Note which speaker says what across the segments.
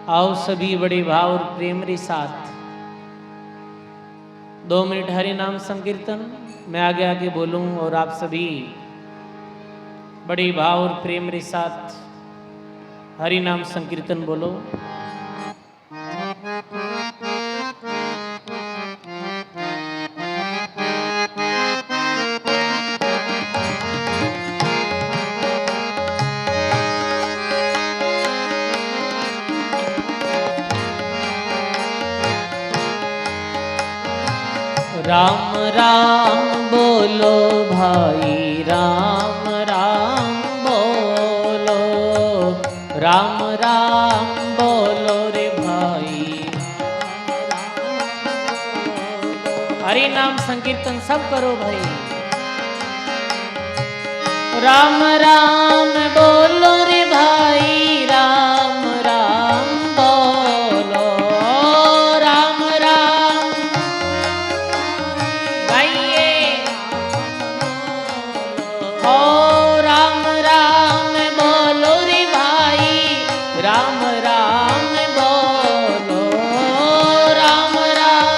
Speaker 1: आओ सभी बड़े भाव और प्रेम के साथ 2 मिनट हरि नाम संकीर्तन। मैं आगे आगे बोलूं और आप सभी बड़े भाव और प्रेम के साथ हरि नाम संकीर्तन बोलो। राम राम बोलो भाई, राम राम बोलो, राम राम बोलो रे भाई। हरि नाम संकीर्तन सब करो भाई। राम राम बोलो रे भाई, राम राम बोलो, राम राम गाइए। ओ राम राम बोलो रे भाई, राम राम बोलो, राम राम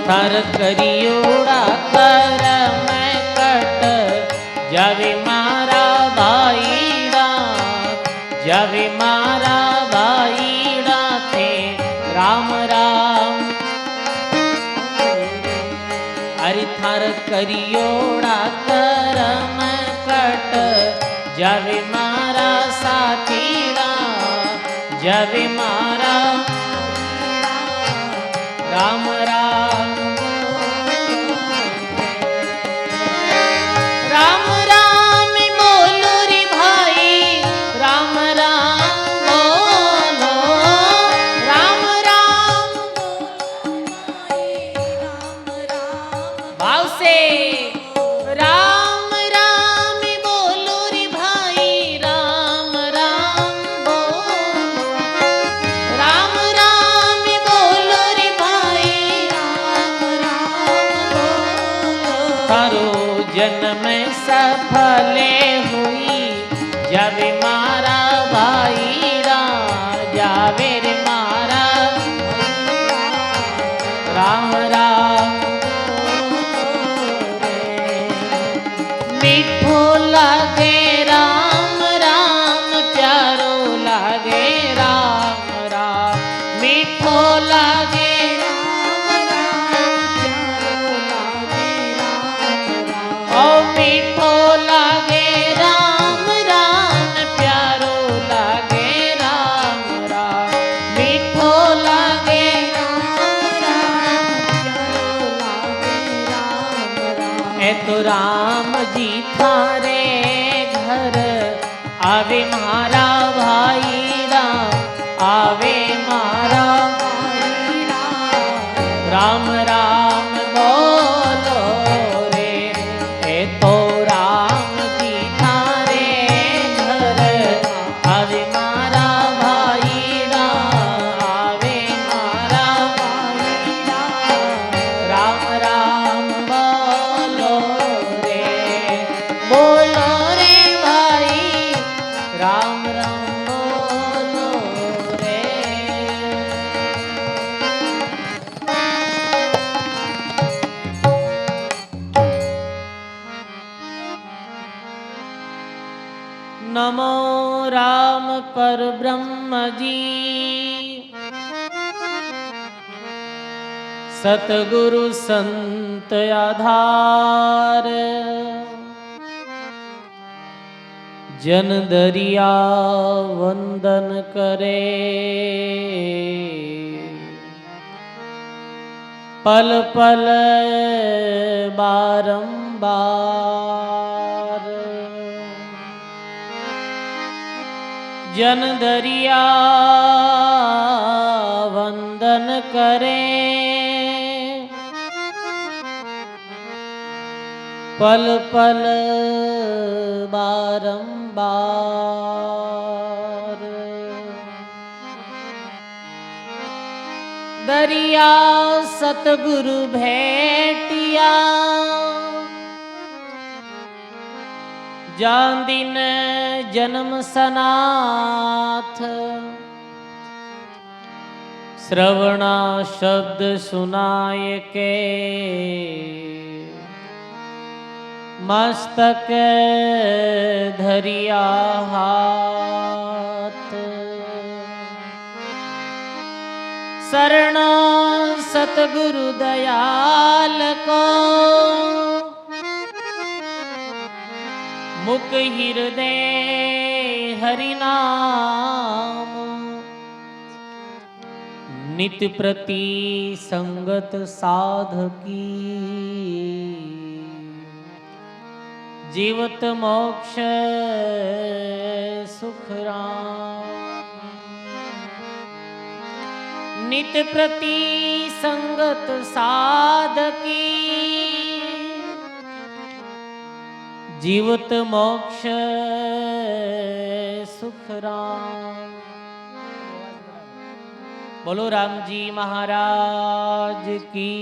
Speaker 1: थर करियोड़ा कर मैं कट जावे मारा भाईड़ा, जावे मारा भाईड़ा थे राम राम। अरे थर करियोड़ा कर मैं कट जावे मारा साथीड़ा, जावे मारा राम राम। राम राम बोलो रे भाई, राम राम बोलो, राम राम भाव से। राम राम बोलो रे भाई, राम राम बोलो, राम राम बोलो रे भाई, राम राम बोलो। तारो जन्म सफल हुई, जावे मारा भाईड़ा, जावे रे मारा राम राम। मीठो लागे राम राम, प्यारो लागे राम राम, मीठो लागे राम राम, प्यारो लागे राम राम। ओ मीठो लागे राम राम, प्यारो लागे राम राम, मीठो लागे राम राम, प्यारो लागे राम राम। ए तो राम जी थारे घर आवे मारा भाईड़ा, आवे मारा भाईड़ा, राम राम बोलो रे। ए तो राम जी थारे घर आवे मारा भाईड़ा, आवे मारा भाईड़ा, राम राम बोलो रे, बोलो रे भाई, राम राम बोलो रे। नमो राम पर ब्रह्म जी, सतगुरु संत आधार, जन दरिया वंदन करे, पल पल बारंबार। जन दरिया वंदन करे, पल पल बारंबार। दरिया सतगुरु भेटिया, जान दिन जन्म सनाथ, श्रवणा शब्द सुनाय के, मस्तक धरिया हाथ। शरण सतगुरु दयाल को, मुख हृदय हरि नाम। नित प्रति संगत साधकी, जीवत मोक्ष सुख राम। नित प्रति संगत साधकी, जीवत मोक्ष सुख राम। बोलो राम जी महाराज की।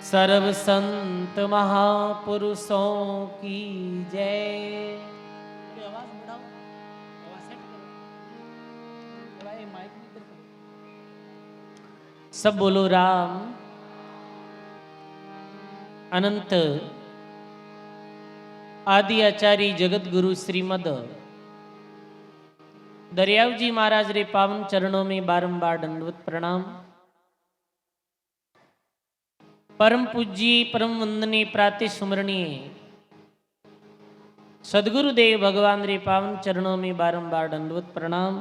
Speaker 1: सर्व संत महापुरुषों की जय। आवाज बढ़ाओ, आवाज सेट करो, थोड़ा ये माइक इधर करो। सब बोलो राम अनंत आदि आचार्य जगत गुरु श्रीमद दरियाव जी महाराज रे पावन चरणों में बारंबार दंडवत प्रणाम। परम पूज्य परम वंदनीय प्रातः सुमरणीय सदगुरुदेव भगवान रे पावन चरणों में बारंबार दंडवत प्रणाम।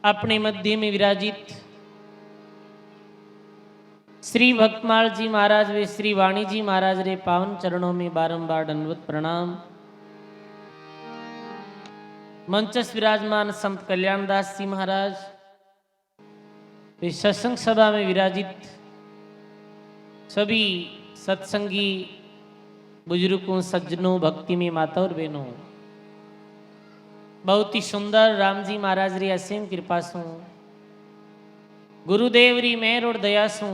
Speaker 1: अपने मध्य में विराजित श्री भक्तमाल जी महाराज वे श्री वाणी जी महाराज रे पावन चरणों में बारंबार दंडवत प्रणाम। मंचस विराजमान संत कल्याणदास जी महाराज वे सत्संग सभा में विराजित सभी सत्संगी बुजुर्गों सज्जनों भक्ति में माता और बहनों, बहुत ही सुंदर राम जी महाराज री असीम कृपा सु गुरुदेव री मेहर और दया सु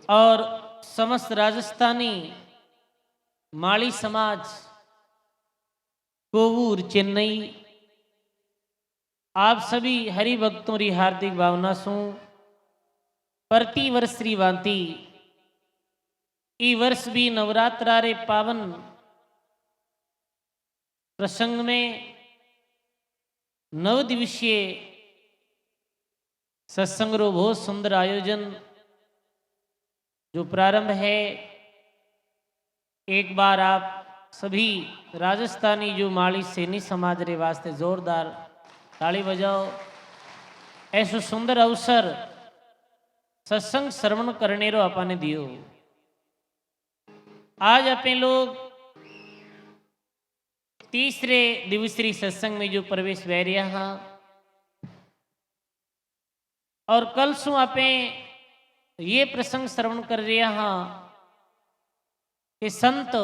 Speaker 1: और समस्त राजस्थानी माली समाज कोवूर चेन्नई आप सभी हरि भक्तों री हार्दिक भावना सु प्रति वर्ष री भांति ई वर्ष भी नवरात्रा रे पावन प्रसंग में नव दिवसीय सत्संग रो बहुत सुंदर आयोजन जो प्रारंभ है। एक बार आप सभी राजस्थानी जो माली सैनी समाज रे वास्ते जोरदार ताली बजाओ। ऐसो सुंदर अवसर सत्संग श्रवण करने रो अपने दियो। आज अपने लोग तीसरे दिवसीय सत्संग में जो प्रवेश वे रहा हाँ और कल सु आपे ये प्रसंग श्रवण कर रहा हाँ कि संत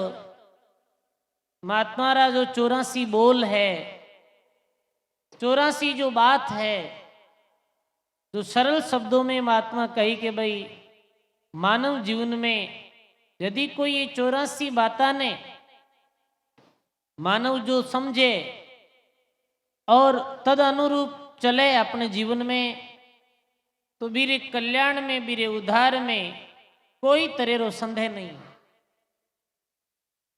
Speaker 1: महात्मा रा जो 84 बोल है, 84 जो बात है, जो सरल शब्दों में महात्मा कही कि भाई मानव जीवन में यदि कोई ये 84 बाता ने मानव जो समझे और तद अनुरूप चले अपने जीवन में, तो बीरे कल्याण में बीरे उद्धार में कोई तरह रो संदेह नहीं।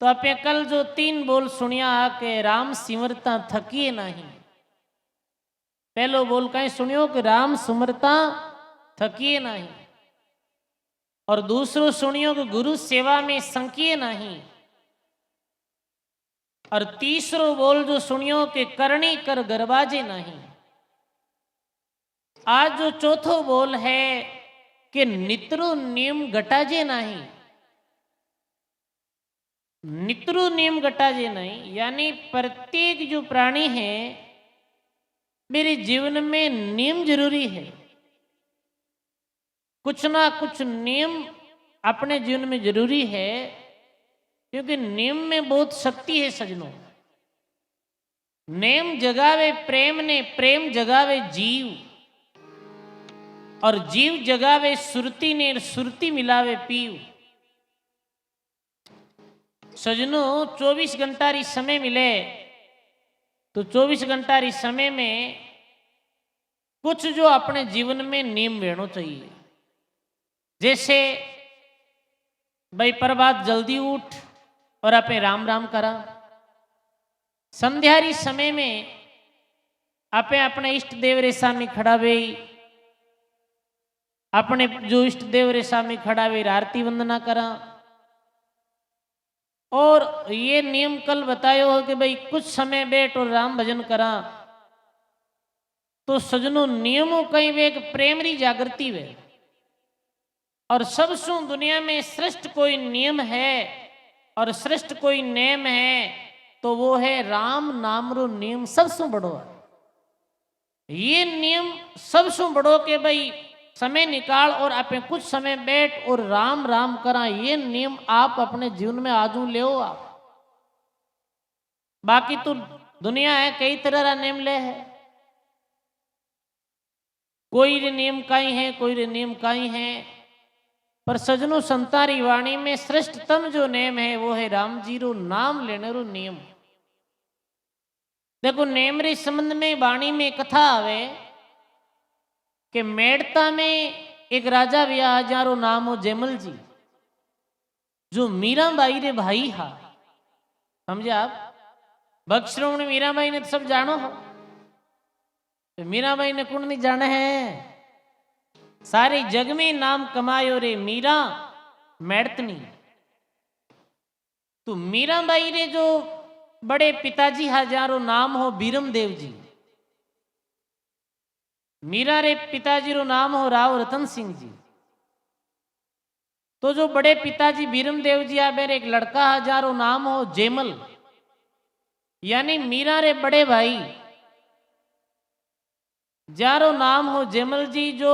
Speaker 1: तो आपे कल जो 3 बोल सुनिया के राम सिमरता थकिए नहीं। पहलो बोल कहीं सुनियो कि राम सिमरता थकिए नहीं, और दूसरो सुनियो कि गुरु सेवा में संकिए नहीं, और तीसरो बोल जो सुनियो कि करनी कर गरबाजे नहीं। आज जो चौथो बोल है कि नित्रो नियम घटाजे नहीं। नित्रो नियम घटाजे नहीं यानी प्रत्येक जो प्राणी है मेरे जीवन में नियम जरूरी है। कुछ ना कुछ नियम अपने जीवन में जरूरी है, क्योंकि नियम में बहुत शक्ति है सजनों। नेम जगावे प्रेम ने, प्रेम जगावे जीव। और जीव जगावे सुरती ने सुरती मिलावे पीव। सजनों 24 घंटा री समय मिले तो 24 घंटा री समय में कुछ जो अपने जीवन में नियम वेणो चाहिए। जैसे भाई प्रभात जल्दी उठ और अपने राम राम करा। संध्या री समय में आपे अपने इष्ट देव रे सामने खड़ा वे, अपने जो इष्ट देव रे सामने खड़ा वे आरती वंदना करा। और ये नियम कल बतायो हो कि भाई कुछ समय बैठ और राम भजन करा। तो सजनों नियमों कई वे एक प्रेम री जागृति वे। और सबसु दुनिया में श्रेष्ठ कोई नियम है और श्रेष्ठ कोई नेम है तो वो है राम नाम रो नियम सबसु बड़ो है। ये नियम सबसु बड़ो के भाई समय निकाल और अपने कुछ समय बैठ और राम राम करा। ये नियम आप अपने जीवन में आजू ले आप। बाकी तो दुनिया है कई तरह का नियम ले है। कोई रे नियम काई है, कोई रे नियम काई है। पर सजनों संतारी वाणी में श्रेष्ठतम जो नेम है वो है राम जी रो नाम लेने रो नियम। देखो नेम रे संबंध में वाणी में कथा आवे कि मेड़ता में एक राजा व्याह जारो नाम हो जयमल जी, जो मीराबाई रे भाई हा। समझे आप? भक्त श्रोमणी मीराबाई ने तो सब जानो हो। तो मीराबाई ने कौन नहीं जाने है? सारे जग में नाम कमायो रे मीरा मेड़तनी। तो मीराबाई रे जो बड़े पिताजी हजारों नाम हो बीरम देव जी। मीरा रे पिताजी रो नाम हो राव रतन सिंह जी। तो जो बड़े पिताजी बीरम देव जी आ मेरे एक लड़का हजारों नाम हो जेमल, यानी मीरा रे बड़े भाई जारो नाम हो जेमल जी। जो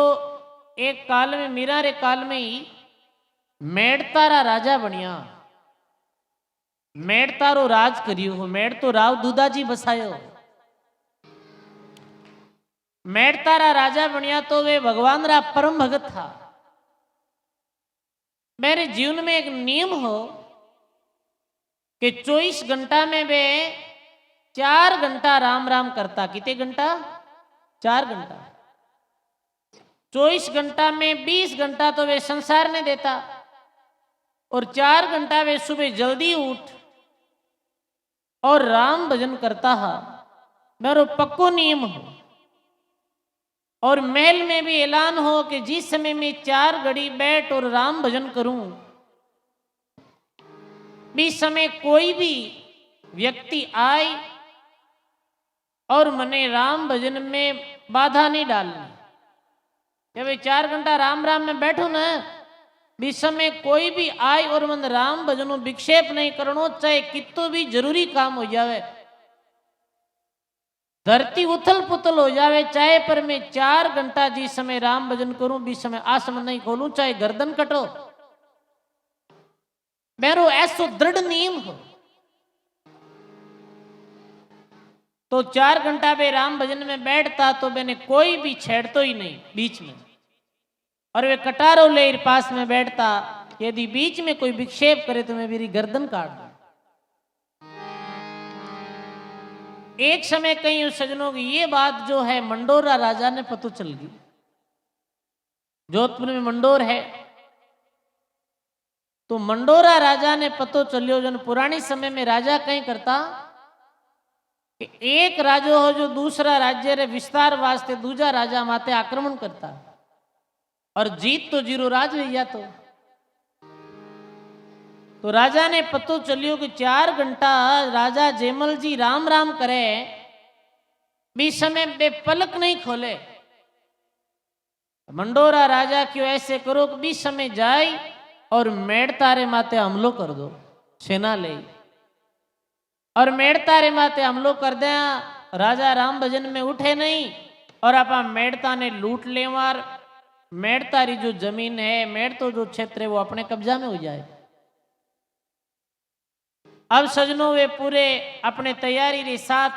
Speaker 1: एक काल में मीरा रे काल में ही मेड़तारा राजा बनिया। मेड़तारो राज करियो हो। मेड़ तो राव दूधाजी बसायो। मेड़तारा राजा बनिया तो वे भगवान रा परम भगत था। मेरे जीवन में एक नियम हो कि 24 घंटा में वे 4 घंटा राम राम करता। कितने घंटा? 4 घंटा। 24 घंटा में 20 घंटा तो वे संसार ने देता और 4 घंटा वे सुबह जल्दी उठ और राम भजन करता है। मेरा पक्को नियम हो। और महल में भी ऐलान हो कि जिस समय में 4 घड़ी बैठ और राम भजन करूं, इस समय कोई भी व्यक्ति आए और मने राम भजन में बाधा नहीं डालनी। कि भाई 4 घंटा राम राम में बैठो ना, इस समय कोई भी आए और मन राम भजनों विक्षेप नहीं करनो, चाहे कितो भी जरूरी काम हो जावे, धरती उथल पुथल हो जावे, चाहे पर मैं 4 घंटा जिस समय राम भजन करूं बीच समय आसमन नहीं खोलूं, चाहे गर्दन कटो। मेरो ऐसो दृढ़ नियम हो। तो 4 घंटा वे राम भजन में बैठता तो मैंने कोई भी छेड़तो ही नहीं बीच में। और वे कटारो ले पास में बैठता, यदि बीच में कोई विक्षेप करे तो मैं मेरी गर्दन काट दूं। एक समय कई सज्जनों की ये बात जो है मंडोरा राजा ने पता चल गई। जोधपुर में मंडोर है। तो मंडोरा राजा ने पतो चलियो, जन पुरानी समय में राजा कहीं करता कि एक राजो हो जो दूसरा राज्य रे विस्तार वास्ते दूजा राजा माते आक्रमण करता और जीत तो जीरो राज भैया। तो राजा ने पतो चलियो कि 4 घंटा राजा जेमल जी राम राम करे, बीच समय बे पलक नहीं खोले। मंडोरा राजा क्यों ऐसे करो कि बीच समय जाए और मेड़तारे माते हमलो कर दो, सेना ले और मेड़तारे माते हमलो कर दे। राजा राम भजन में उठे नहीं और आपा मेड़ता ने लूट ले मार। मेड़तारी जो जमीन है, मेड़ तो जो क्षेत्र है वो अपने कब्जा में हो जाए। अब सजनों वे पूरे अपने तैयारी के साथ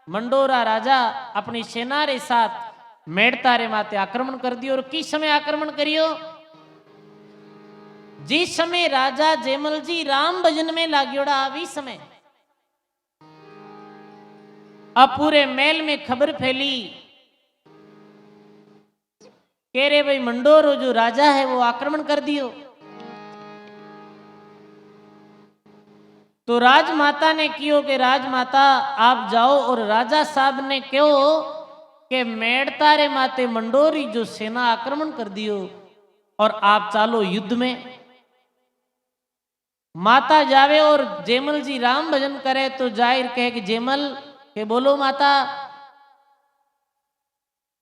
Speaker 1: मंडोरा राजा अपनी सेना के साथ मेड़तारे माते आक्रमण कर दियो। और किस समय आक्रमण करियो? जिस समय राजा जयमल जी राम भजन में लाग्योड़ा आवी समय अब पूरे मेल में खबर फैली कह रे भाई मंडोर जो राजा है वो आक्रमण कर दियो। तो राजमाता ने कियो कि राजमाता आप जाओ और राजा साहब ने कहो कि मेड़तारे माते मंडोरी जो सेना आक्रमण कर दियो और आप चालो युद्ध में। माता जावे और जेमल जी राम भजन करे तो जाहिर कहे कि जेमल के बोलो माता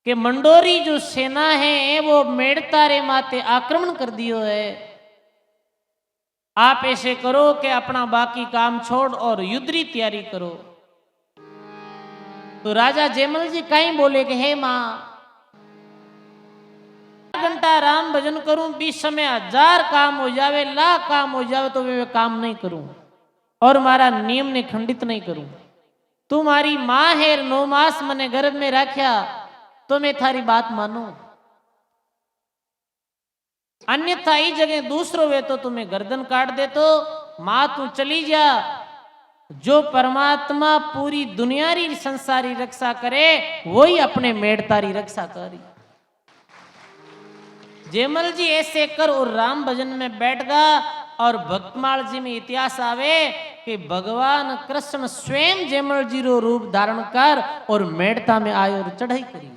Speaker 1: कि मंडोरी जो सेना है वो मेड़तारे माते आक्रमण कर दियो है। आप ऐसे करो कि अपना बाकी काम छोड़ और युद्ध की तैयारी करो। तो राजा जयमल जी कहीं बोले कि हे मां घंटा राम भजन करूं 20 समय 1000 काम हो जावे लाख काम हो जावे तो मैं काम नहीं करूं और मारा नियम ने खंडित नहीं करूं। तुम्हारी मां है 9 मास मने गर्भ में रखा तो मैं थारी बात मानू, अन्यथा इस जगह दूसरो वे तो तुम्हें गर्दन काट दे। तो मां तू चली जा, जो परमात्मा पूरी दुनिया री संसारी रक्षा करे वही अपने मेड़तारी रक्षा करी। जेमल जी ऐसे कर और राम भजन में बैठ गा। और भक्तमाल जी में इतिहास आवे कि भगवान कृष्ण स्वयं जेमल जी रो रूप धारण कर और मेड़ता में आए और चढ़ाई करी।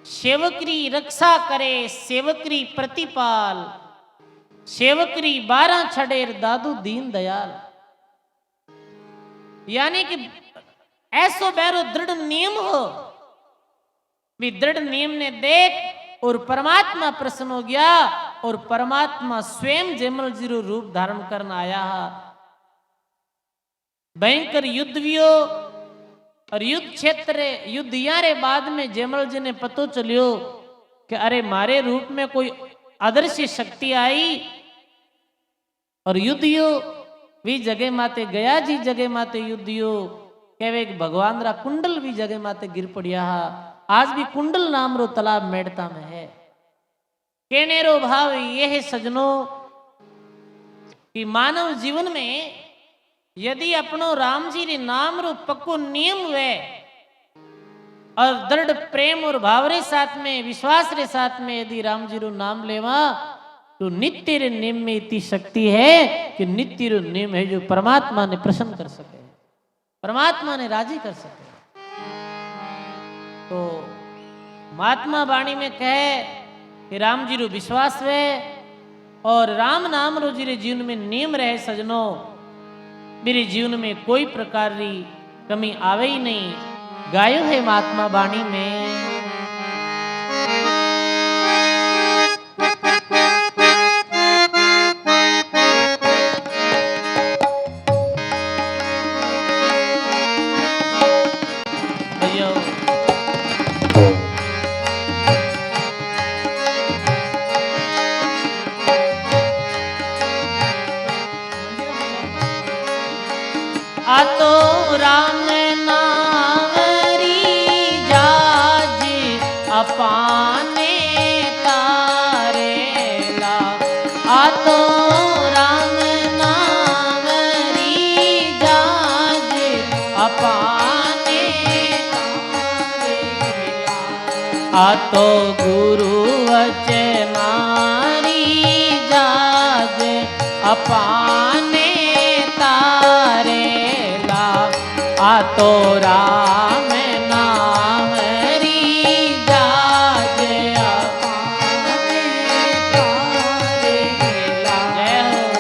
Speaker 1: सेवकरी रक्षा करे सेवकरी प्रतिपाल, सेवकरी 12 छड़ेर दादू दीन दयाल। यानी कि ऐसो बैरो दृढ़ नियम हो भी दृढ़ नियम ने देख और परमात्मा प्रसन्न हो गया और परमात्मा स्वयं जेमल जीरो रूप धारण करना आया। भयंकर युद्ध वियो और युद्ध क्षेत्र युद्ध यारे बाद में जेमल जी ने पतो चलियो कि अरे मारे रूप में कोई अदृश्य शक्ति आई और युद्ध यो भी जगह माते गया जी जगह माते युद्ध यो कहवे भगवान रा कुंडल भी जगह माते गिर पड़िया। आज भी कुंडल नाम रो तालाब मेड़ता में है। कहने रो भाव ये है सजनों कि मानव जीवन में यदि अपनो राम जी रे नाम रो पक्को नियम वे और दृढ़ प्रेम और भाव रे साथ में विश्वास रे साथ में यदि राम जी रो नाम लेवा तो नित्य रे नियम में इतनी शक्ति है कि नित्य रो नियम है जो परमात्मा ने प्रसन्न कर सके, परमात्मा ने राजी कर सके। तो महात्मा वाणी में कहे कि राम जी रो विश्वास वे और राम नाम रो जी रे जीवन में नियम रहे सजनों, मेरे जीवन में कोई प्रकार की कमी आवे ही नहीं। गायो है महात्मा वाणी में आतो राम नावरी जाज अपाने तारेला। आतो राम नावरी जाज अपाने तारेला। आतो गुरु वचनारी जाज अपाने तारेला। आतो राम नाम री जाज अपाने तारेला।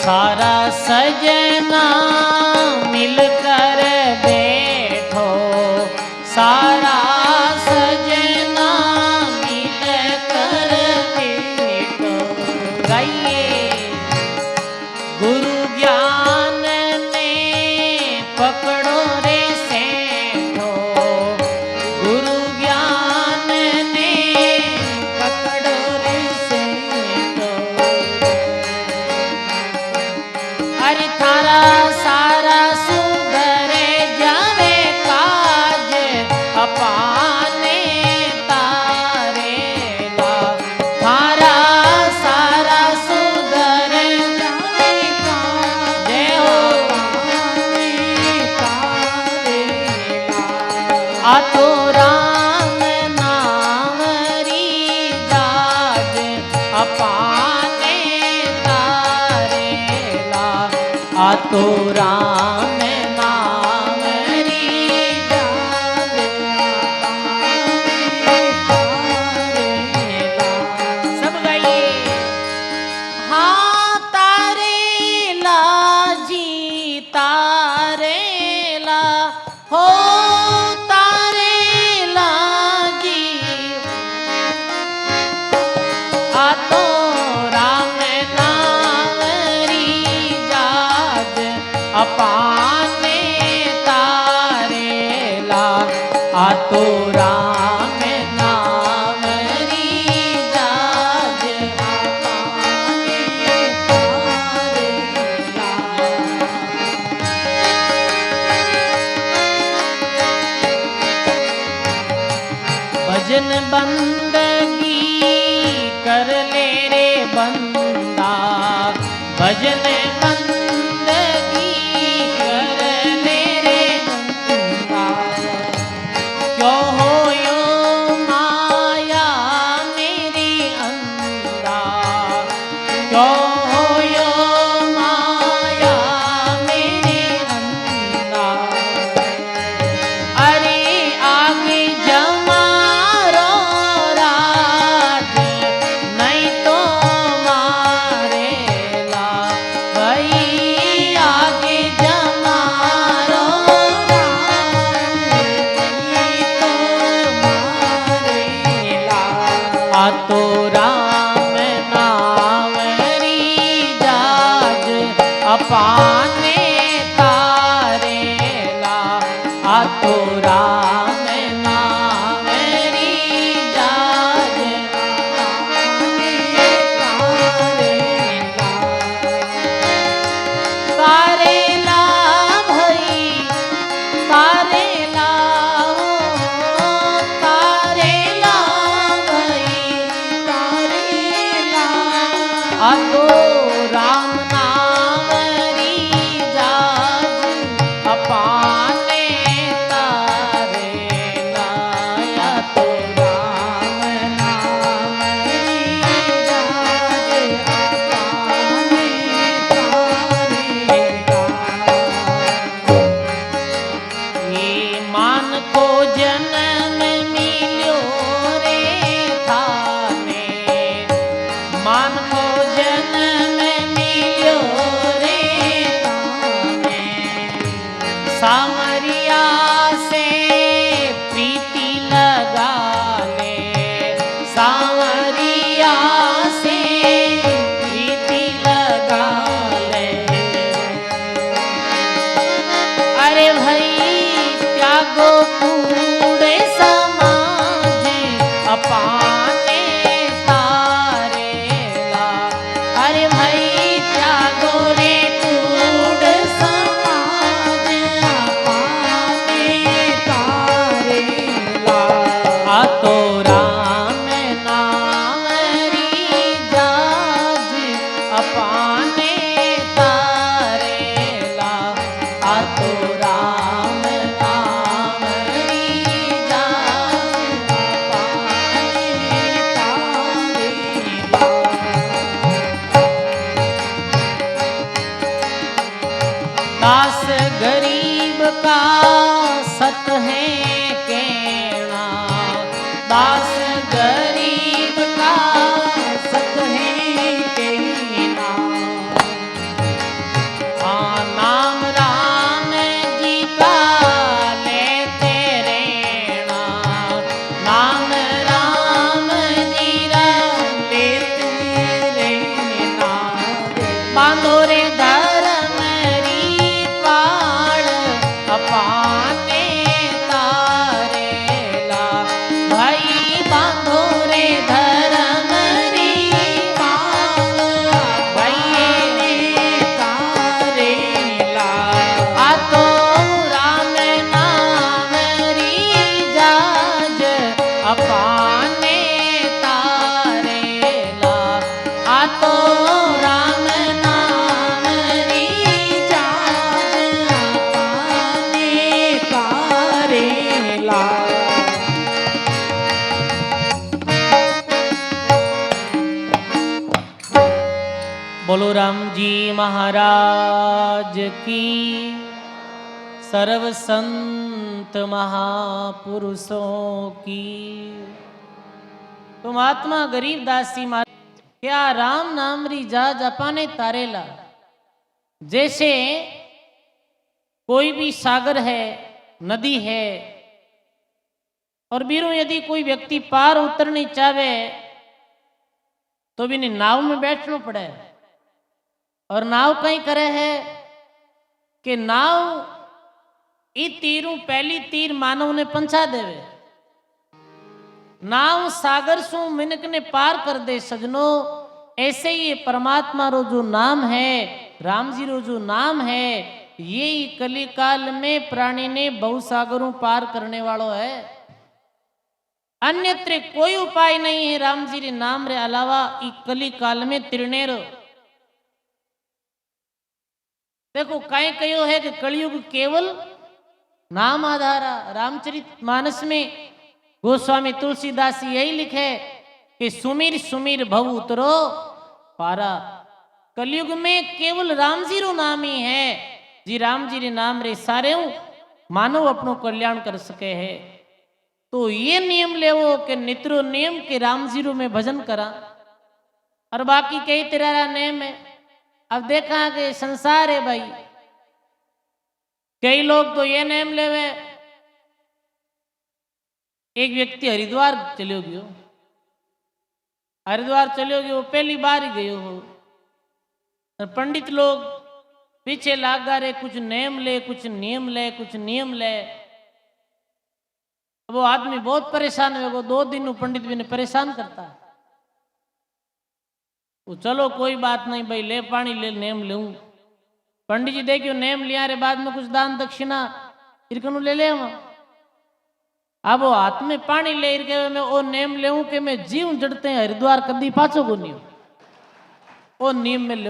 Speaker 1: सारा सजना मिलकर बैठो, सारा सजना मिलकर बैठो। गाइए गुरु ज्ञान ने पकड़ो रे सेठो, गुरु ज्ञान ने पकड़ो रे सेठो। तारेला हो तारेला जी आ तो राम नावरी जाज अपाने तारेला आ तो राम नावरी जाज अपाने तारेला। भजन बंदगी कर ले रे बंदा भजन बंदगी कर ले रे बंदा क्यों हो यो माया मेरी अंधा क्यों हो यो माया मेरी अंधा अरे आगे जमारो राज नहीं तो मारेला भाई आगे जमारो राज नहीं तो मारेला आ तो राम नावरी जाज अपाने तारेला आ तो राम नावरी जाज अपाने तारेला। तारेला भई तारेला हो तारेला भई तारेला आ तो राम नावरी जाज अपाने तारेला आ तो राम नावरी जाज अपाने तारेला। ये मान को जन्म मिल्यो रे थाने मान को जन्म मिल्यो रे थाने सांवरिया से प्रीति लगा ले सांवरिया से प्रीति लगा ले अरे भाई त्यागो कूड़े समाज अपाने तारेला अरे भाई त्यागो रे कूड़ समाज अपाने तारेला आ तो राम नावरी जाज अपाने तारेला आ तो राम नावरी जाज अपाने तारेला। दास गरीब का सत है कहना दास गरीब का सत है कहना हाँ नाम राम जी का लेते रहना नाम राम जी रा लेते रहना बांधो रे धर्म री पाड़ अपाने तारेला भाई बांधो रे धर्म री पाड़ भाई तारेला आ तो राम नावरी जाज अपाने तारेला आ तो राम नावरी जाज अपाने तारेला। बोलो राम जी महाराज की सर्व संत महापुरुषों की। तो महात्मा गरीबदास जी महाराज क्या राम नाम री जाज अपाने तारेला जैसे कोई भी सागर है, नदी है, और बीरो यदि कोई व्यक्ति पार उतरनी चाहे तो भी नाव में बैठना पड़े। और नाव कहीं करे है कि नाव ई तीरू पहली तीर मानव ने पंचा देवे, नाव सागर सु मिनक ने पार कर दे सजनो। ऐसे ही परमात्मा रो जो नाम है, राम जी रो जो नाम है, ये कली काल में प्राणी ने बहु सागरों पार करने वालों है। अन्यत्र कोई उपाय नहीं है राम जी रे नाम रे अलावा ई कली काल में तिरने रो। देखो कहीं कहो है कि कलयुग केवल नाम आधारा। रामचरित मानस में गोस्वामी तुलसीदास यही लिखे कि सुमीर सुमीर भव उतरो पारा। कलयुग में केवल राम जी रो नाम ही है, जी राम जी रे नाम रे सारे मानव अपनो कल्याण कर सके है। तो ये नियम ले वो कि नित्रो नियम के राम जी रो में भजन करा, और बाकी कई तेरा नेम है। अब देखा कि संसार है भाई, कई लोग तो ये नेम लेवे, एक व्यक्ति हरिद्वार चलो गयो, हरिद्वार चलो गयो, पहली बार ही गयो हो, और पंडित लोग पीछे लागा रहे, कुछ नेम ले, कुछ नियम ले, कुछ नियम ले। वो आदमी बहुत परेशान है, वो 2 दिन पंडित भी ने परेशान करता है। वो चलो कोई बात नहीं भाई, ले पानी ले, नेम ले। पंडित जी देखियो नेम लिया रे, बाद में कुछ दान दक्षिणा इरकनु ले ले। अब वो हाथ में पानी ले के मैं वो नेम ले कि मैं जीव जड़ते हैं हरिद्वार कदी पाचो को नहीं, वो नियम में ले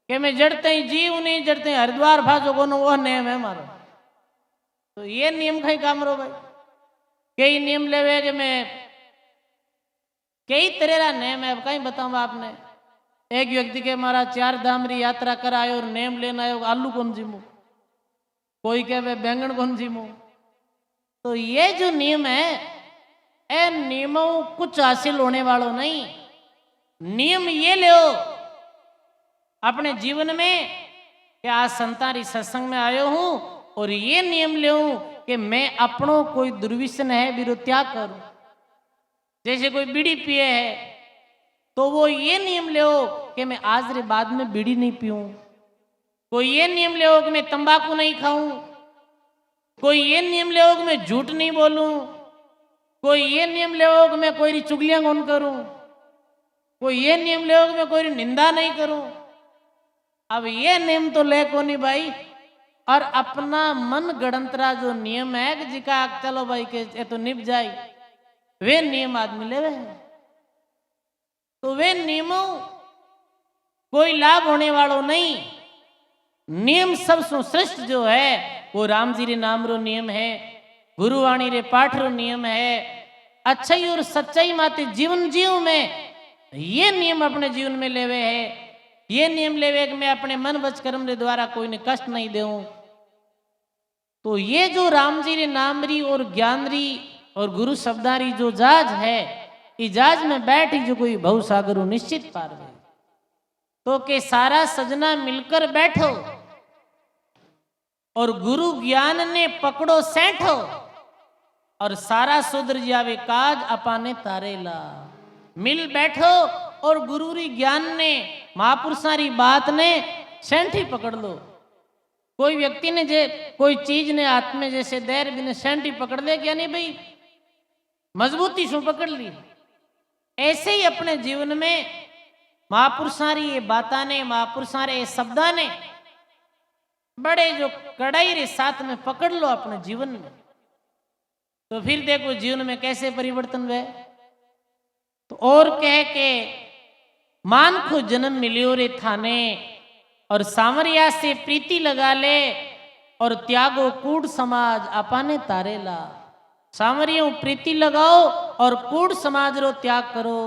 Speaker 1: कि मैं जड़ते ही जीव नहीं, जड़ते हैं हरिद्वार भाजो को, वो नेम है मारो। तो ये नियम कहीं काम रो भाई, कई नियम लेवे कि मैं कई तरह का नेम है। अब कहीं बताऊं आपने, एक व्यक्ति के मारा 4 धाम री यात्रा कर आयो और नेम लेना आयो आलू कौन जीमू, कोई कहे बैंगन कौन जीमू। तो ये जो नियम है, ए नियमों कुछ हासिल होने वालों नहीं। नियम ये ले अपने जीवन में कि आज संतारी सत्संग में आयो हूं और ये नियम ले कि मैं अपनों कोई दुर्व्यसन है विरो त्याग करूं। जैसे कोई बीड़ी पिए है तो वो ये नियम ले कि मैं आज रे बाद में बीड़ी नहीं पीऊं। कोई ये नियम ले कि मैं तंबाकू नहीं खाऊं। कोई ये नियम ले कि मैं झूठ नहीं बोलूं। कोई ये नियम ले कि मैं कोई चुगलियां कौन करूं। कोई ये नियम ले कि मैं कोई निंदा नहीं करूं। अब ये नियम तो ले को नहीं भाई, और अपना मन गणतरा जो नियम है कि जिका चलो भाई के ये तो निभ जाए, वे नियम आदमी ले रहे हैं। तो वे नियमों कोई लाभ होने वालों नहीं। नियम सबसे श्रेष्ठ जो है वो राम जी रे नाम रो नियम है, गुरुवाणी रे पाठ रो नियम है। अच्छाई और सच्चाई माते जीवन जीव में ये नियम अपने जीवन में लेवे है। ये नियम लेवे कि मैं अपने मन वच कर्म रे द्वारा कोई ने कष्ट नहीं देऊं। तो ये जो राम जी रे नाम री और ज्ञान री और गुरु शब्दारी जो जाज है, इजाज में बैठी जो कोई भव सागरु निश्चित पार गए। तो के सारा सजना मिलकर बैठो और गुरु ज्ञान ने पकड़ो सेठो, और सारा सुधर जावे काज अपाने तारेला। मिल बैठो और गुरु री ज्ञान ने महापुरुषा री बात ने सेंठी पकड़ लो। कोई व्यक्ति ने जे कोई चीज ने हाथ में जैसे देर भी ने सेंठी पकड़ ले क्या नहीं भाई, मजबूती से पकड़ ली। ऐसे ही अपने जीवन में महापुरुषा री ये बाता ने, महापुरुषा रे ये शब्दा ने बड़े जो कड़ाई रे साथ में पकड़ लो अपने जीवन में, तो फिर देखो जीवन में कैसे परिवर्तन हुए। तो और कह के मान को जन्म मिलियो रे थाने, और सामरिया से प्रीति लगा ले, और त्यागो कूड़ समाज अपाने तारेला। सामरियों प्रीति लगाओ और कूड़ समाज रो त्याग करो।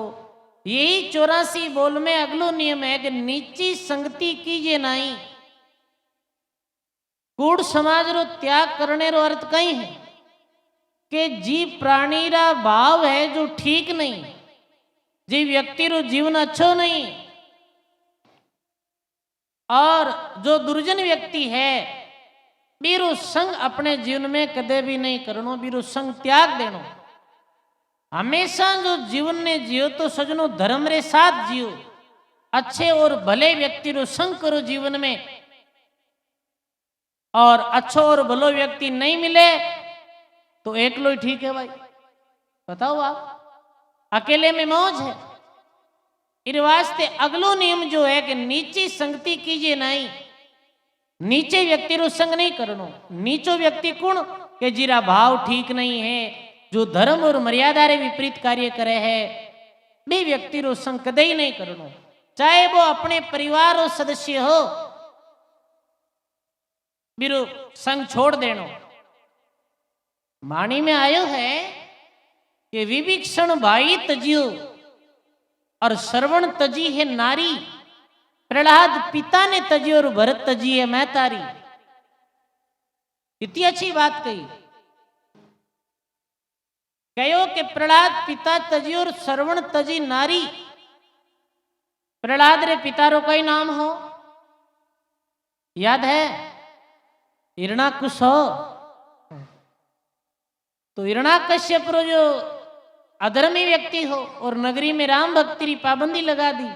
Speaker 1: यही 84 बोल में अगलो नियम है कि नीची संगति कीजिए नहीं। कूड़ समाज रो त्याग करने रो अर्थ कहीं है कि जी प्राणी रा भाव है जो ठीक नहीं, जी व्यक्ति रो जीवन अच्छो नहीं, और जो दुर्जन व्यक्ति है बीरो संग अपने जीवन में कदे भी नहीं करनो, बीरो संग त्याग देनो। हमेशा जो जीवन ने जियो तो सजनो धर्म रे साथ जियो, अच्छे और भले व्यक्ति रो संग करो जीवन में। और अच्छो और भलो व्यक्ति नहीं मिले तो एकलो ही ठीक है भाई, बताओ आप, अकेले में मौज है। इस वास्ते अगलो नियम जो है कि नीची संगति कीजिए नहीं, नीचे व्यक्ति रो संग नहीं करनो। नीचो व्यक्ति कौन के जीरा भाव ठीक नहीं है, जो धर्म और मर्यादा रे विपरीत कार्य करे है, बे व्यक्ति रो संग कदे ही नहीं करनो, चाहे वो अपने परिवार रो सदस्य हो, बिरो संग छोड़ देनो। वाणी में आयो है कि विभीषण भाई तजियो और श्रवण तजी है नारी, प्रहलाद पिता ने तजी और भरत तजी है मैं तारी। कितनी अच्छी बात कही, कहो कि प्रहलाद पिता तजी और श्रवण तजी नारी। प्रहलाद रे पिता रो कोई नाम हो याद है? हिरणाकुश हो। तो हिरणाकश्यप रो जो अधर्मी व्यक्ति हो और नगरी में राम भक्ति री पाबंदी लगा दी।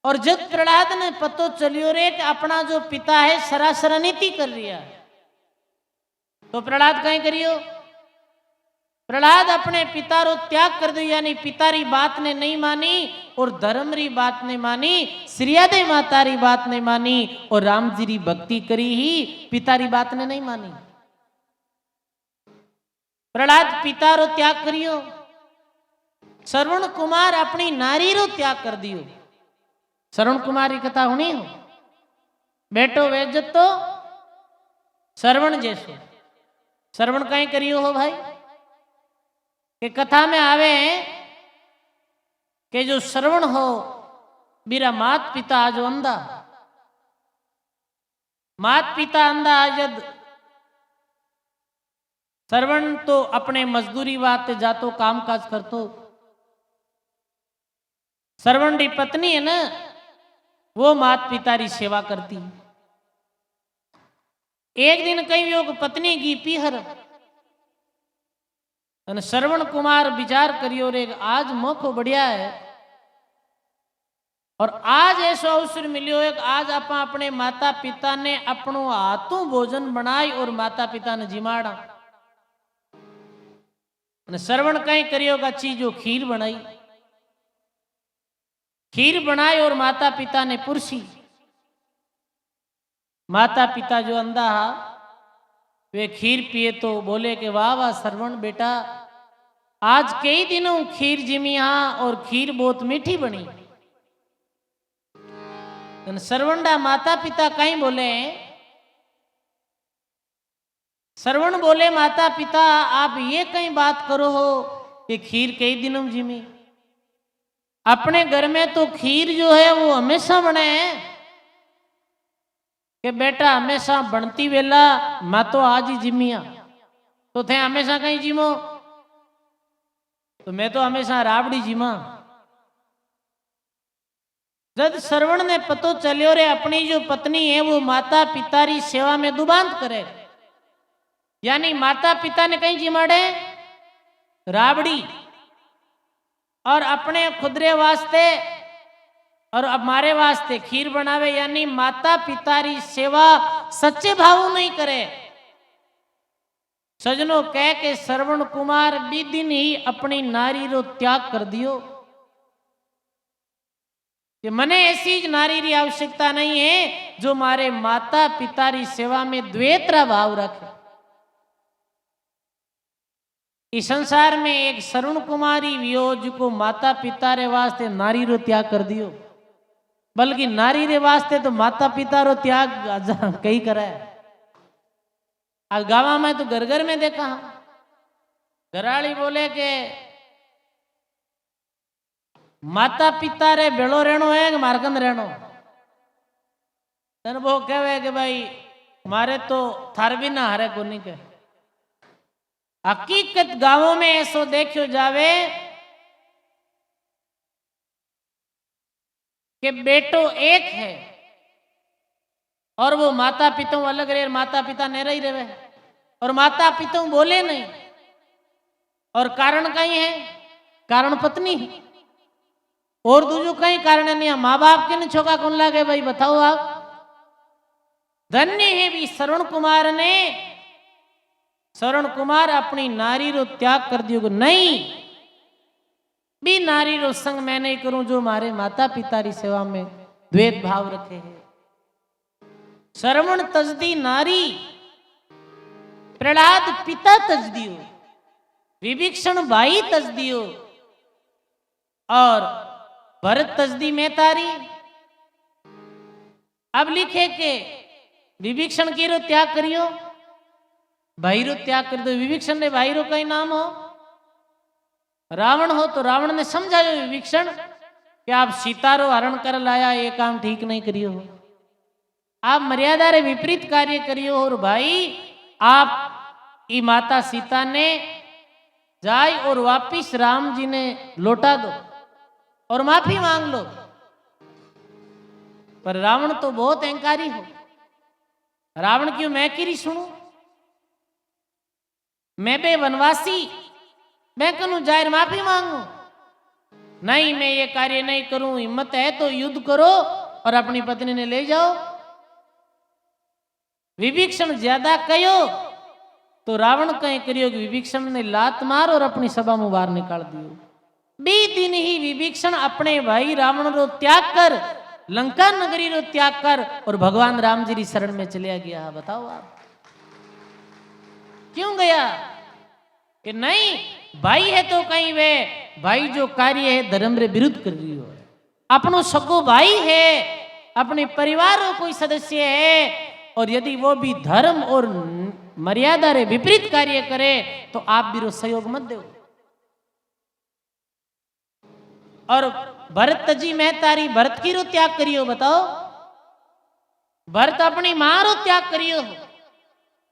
Speaker 1: और जब प्रहलाद ने पतो चलियो रे कि अपना जो पिता है सरासर नीति कर रिया, तो प्रहलाद कहीं करियो, प्रहलाद अपने पिता रो त्याग कर दियो, यानी पिता री बात ने नहीं मानी और धर्म री बात ने मानी, श्रीयादे माता री बात ने मानी और राम जी री भक्ति करी ही, पिता री बात ने नहीं मानी। प्रहलाद पिता रो त्याग करियो, श्रवण कुमार अपनी नारी रो त्याग कर दियो। श्रवण कुमार की कथा होनी हो, बेटो वेजत तो श्रवण जैसो। श्रवण कहीं करियो हो भाई कि कथा में आवे कि जो श्रवण हो मेरा मात पिता आज अंधा, मात पिता अंधा आजद श्रवण तो अपने मजदूरी वास्ते जातो काम काज करतो। श्रवण री पत्नी है ना, वो मात पिता री सेवा करती। एक दिन कई योग पत्नी की पीहर और श्रवण कुमार विचार करियो रे आज मौको बढ़िया है और आज ऐसा अवसर मिलियो है कि आज आप अपने माता पिता ने अपनो हाथों भोजन बनाई और माता पिता ने जिमाड़ा। श्रवण कहीं करियो का चीजो खीर बनाई, खीर बनाई और माता पिता ने पुरसी। माता पिता जो अंधा हा वे खीर पिए तो बोले कि वाह वाह श्रवण बेटा, आज कई दिनों खीर जिमी हाँ और खीर बहुत मीठी बनी। श्रवणडा माता पिता कहीं बोले, श्रवण बोले माता पिता आप ये कहीं बात करो हो कि खीर कई दिनों जिमी। अपने घर में तो खीर जो है वो हमेशा बने है कि बेटा हमेशा बनती वेला मैं तो आज ही जिमिया, तो थे हमेशा कहीं जिमो, तो मैं तो हमेशा राबड़ी जिमा। जब श्रवण ने पतो चलियो रे अपनी जो पत्नी है वो माता पिता री सेवा में दुबांत करे, यानी माता पिता ने कहीं जिमाड़े राबड़ी और अपने खुदरे वास्ते और हमारे वास्ते खीर बनावे, यानी माता पिता री सेवा सच्चे भाव नहीं करे। सजनो कह के श्रवण कुमार भी दिन ही अपनी नारी रो त्याग कर दियो कि मने ऐसी नारी री आवश्यकता नहीं है जो मारे माता पिता री सेवा में द्वेतरा भाव रखे। इस संसार में एक श्रवण कुमारी वियोज को माता पिता रे वास्ते नारी रो त्याग कर दियो, बल्कि नारी रे वास्ते तो माता पिता रो त्याग कई करे। आज गावा में तो घर घर में देखा, घराली बोले के माता पिता रे बेड़ो रहनो है कि मारकंद रहनो, तन वो कहे कि भाई मारे तो थार भी ना हारे को नहीं कहे। हकीकत गांवों में ऐसो देखो जावे कि बेटो एक है और वो माता पिता अलग रहे, माता पिता ने रही रहे, और माता पिता बोले नहीं। और कारण कहीं है, कारण पत्नी है, और दूजो कहीं कारण नहीं। माँ बाप के ने छोका कौन लागे भाई, बताओ आप। धन्य है भी श्रवण कुमार ने, श्रवण कुमार अपनी नारी रो त्याग कर दियो। नहीं भी नारी रो संग मैं नहीं करूं जो मारे माता पिता री सेवा में द्वेष भाव रखे है। श्रवण तजदी नारी, प्रहलाद पिता तज दियो, विभीषण भाई तज दियो, और भरत तजदी में तारी। अब लिखे के विभीषण की रो त्याग करियो, भाई रो त्याग कर दो। विभीषण ने भाई रो कई नाम हो, रावण हो तो रावण ने समझायो विभीषण कि आप सीता रो हरण कर लाया, ये काम ठीक नहीं करियो, आप मर्यादा रे विपरीत कार्य करियो। और भाई आप ई माता सीता ने जाए और वापिस राम जी ने लौटा दो और माफी मांग लो। पर रावण तो बहुत अहंकारी हो। रावण क्यों मैं किरी सुनू, मैं बे वनवासी, मैं करूं जाहिर माफी मांगू? नहीं, मैं ये कार्य नहीं करूं। हिम्मत है तो युद्ध करो और अपनी पत्नी ने ले जाओ। विभीषण ज्यादा कहो तो रावण कहीं करियो कि विभीषण ने लात मार और अपनी सभा में बाहर निकाल दियो। 20 दिन ही विभीषण अपने भाई रावण रो त्याग कर, लंका नगरी रो त्याग कर और भगवान राम जी की शरण में चलिया गया। बताओ आप क्यों गया? कि नहीं भाई है तो कहीं वे भाई जो कार्य है धर्म रे विरुद्ध कर रही हो। अपनो सगो भाई है, अपने परिवार रो कोई सदस्य है, और यदि वो भी धर्म और मर्यादा रे विपरीत कार्य करे तो आप भी रो सहयोग मत दो। और भरत जी मैं तारी, भरत की रो त्याग करियो। बताओ, भरत अपनी मां रो त्याग करियो।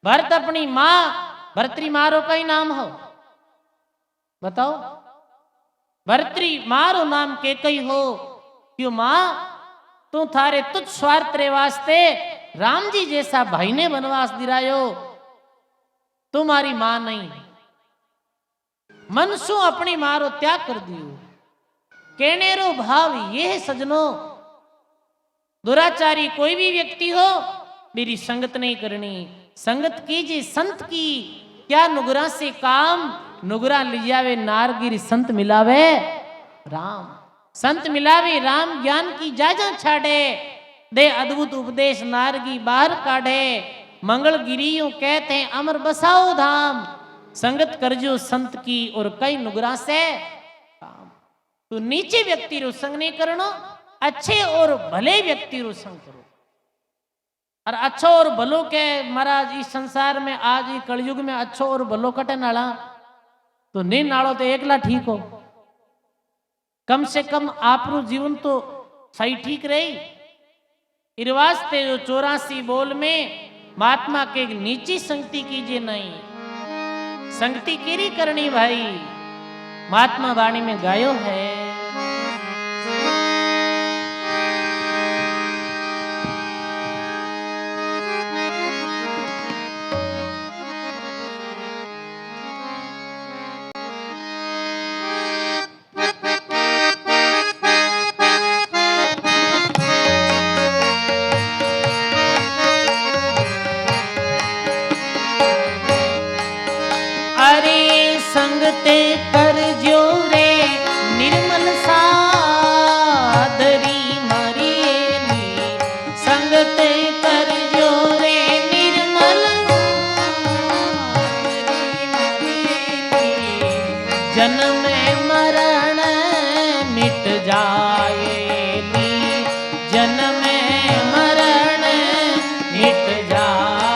Speaker 1: भरत अपनी मां, भरतरी मां रो कई नाम हो? बताओ, भरतरी मां रो नाम के कई हो। क्यों मां, तू थारे तुझ स्वार्थ रे वास्ते राम जी जैसा भाई ने वनवास दिलायो, तुम्हारी मां नहीं। मनसु अपनी मां रो त्याग कर दियो। कहने रो भाव ये है सजनो, दुराचारी कोई भी व्यक्ति हो मेरी संगत नहीं करनी। संगत कीजिए संत की, क्या नुगरा से काम, नुगरा लियावे नारगिरी, संत मिलावे राम। संत मिलावे राम, ज्ञान की जाजा छाड़े, दे अद्भुत उपदेश नारगी बाहर काढ़े। मंगल गिरियों कहते हैं अमर बसाओ धाम, संगत करजो संत की और कई नुगरा से काम। तो नीचे व्यक्ति रो संग नहीं करनो, अच्छे और भले व्यक्ति रो संग करो। और अच्छो और भलो के महाराज इस संसार में आज ही कलयुग में अच्छो और भलो कटे नाला तो नहीं नालो तो एकला ठीक हो। कम से कम आप रो जीवन तो सही ठीक रही। इरवास्ते जो 84 बोल में महात्मा के नीची संगति कीजिए नहीं, संगति केरी करनी भाई, महात्मा वाणी में गायो है। संगते कर जो रे निर्मल सादरी मरियली, संगते कर जो रे निर्मल जन्म मरण मिट जाएगी, जन्म मरण मिट जाए।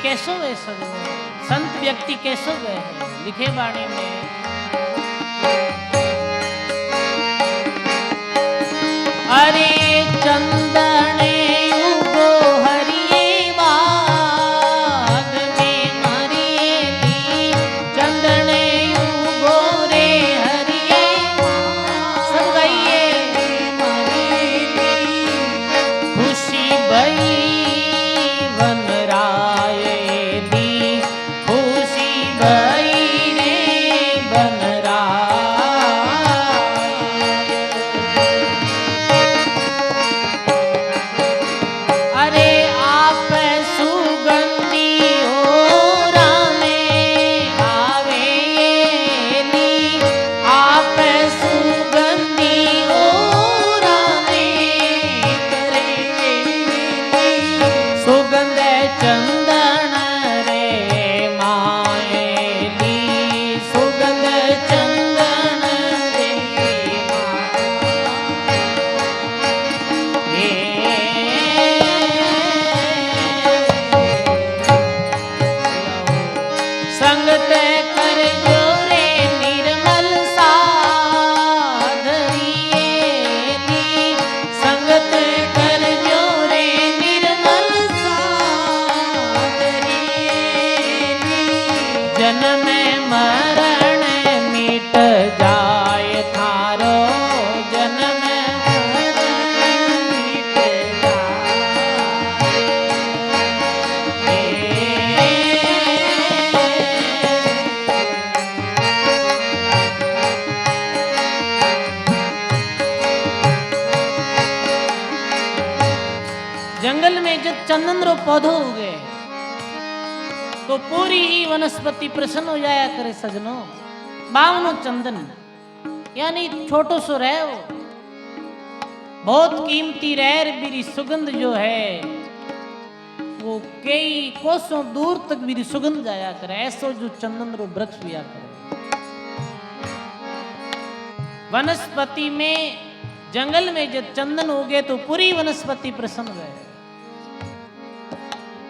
Speaker 1: कैसो वे संत व्यक्ति कैसो वे है, लिखे वाणी में अरे चंदने उगो हरिये बाग में, कर जो रे निर्मल साधरिएली, संगत कर जो रे निर्मल साधरिएली, जन्म मरण मिट जाए थारो, जन्म मरण मिट जंगल में जब चंदन रो पौधो उगे तो पूरी ही वनस्पति प्रसन्न हो जाया करे सजनो। बावनो चंदन यानी छोटो सो रह वो बहुत कीमती रह मेरी सुगंध जो है वो कई कोसों दूर तक मेरी सुगंध जाया करे, ऐसो जो चंदन रो वृक्ष हुआ करे। वनस्पति में जंगल में जब चंदन उगे तो पूरी वनस्पति प्रसन्न रहे।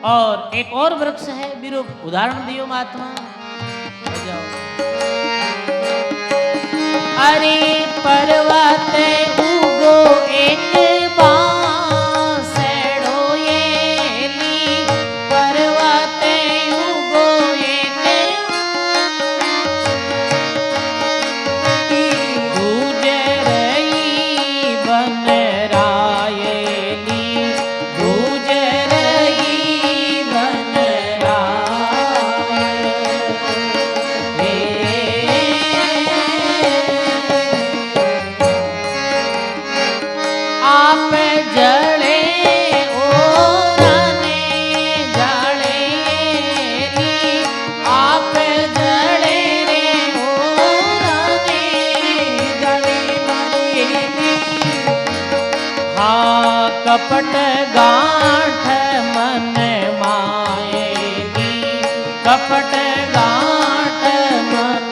Speaker 1: और एक और वृक्ष है, बीरो उदाहरण दियो महात्मा। अरे पर्वत उगो एक बांसड़ो येली, पर्वत उगो एक गुजरई बनरायली, गुजरई आप जड़े ओराने जड़ेली, आप जड़े रे ओराने जड़ेली, हाँ कपट गांठ मन माएली, कपट गांठ मन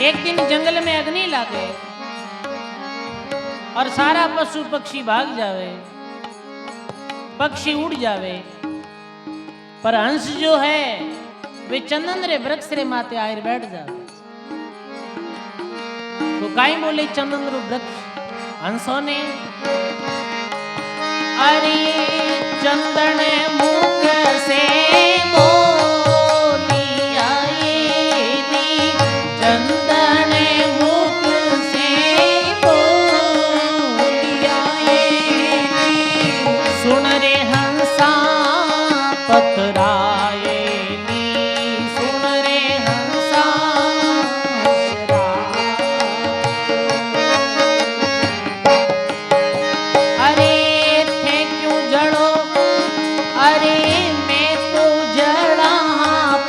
Speaker 1: एक दिन जंगल में अग्नि लागे और सारा पशु पक्षी भाग जावे, पक्षी उड़ जावे, पर हंस जो है वे चंदन रे वृक्ष रे माते आएर बैठ जावे। तो काई बोले चंदन रो वृक्ष हंसों ने अरे चंदन मुख से बोली आएली, चंदन मुख से बोली आएली, सुन रे हंसा पतराएली, सुन रे हंसा अरे थे क्यों जड़ो, अरे मैं तो जड़ा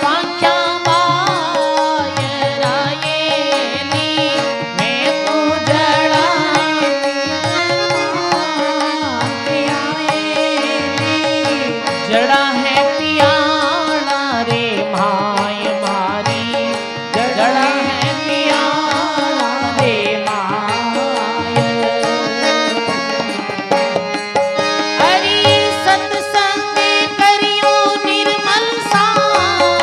Speaker 1: पाख्या बायराएली, मैं तो जड़ा जड़ा है पियाणा रे माय मारी, जड़ा है पियाणा रे माय। हरि सत्संग करियो निर्मल सादरिएली,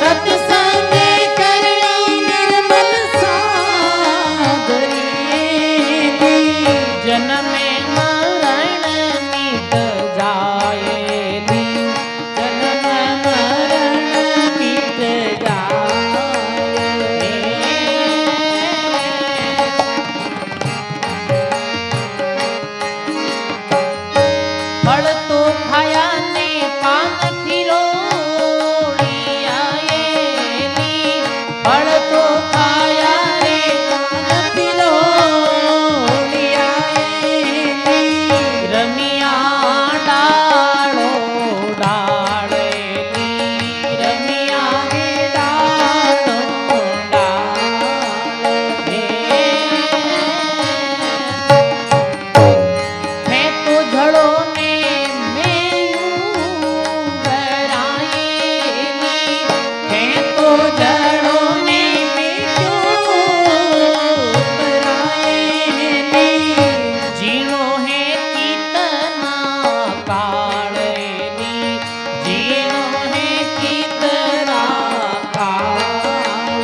Speaker 1: सत्संग करियो निर्मल सादरिएली, जन्म मरण मिट जाएली, जन्म मरण मिट जाएली। फल तो खाया ने पान फिरोड़ी आएली, फल तो खाया रे पान फिरोड़ी आएली, रमिया डालो डालेली, रमिया डालो डाले। मैं तो झड़ो ने मैं यूं डराएली, मैं तो झड़ो ने मैं क्यों डराएली, जीणो है कितना कालेली, जीणो है कितना काल।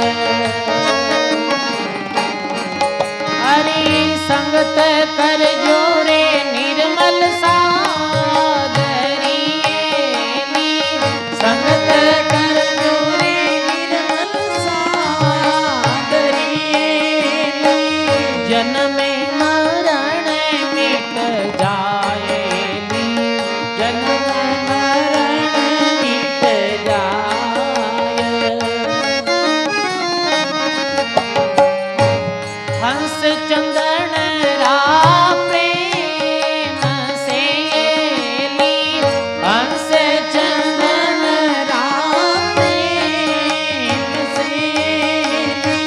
Speaker 1: अरे संगत कर जोरे निर्मल सादरिएली, संगत कर जोरे निर्मल सादरिएली, जन्म मरण मिट जाएली, जन्म मरण मिट जाए। हंस चंदन रा प्रेम से ली, हंस चंदन रा प्रेम से ली,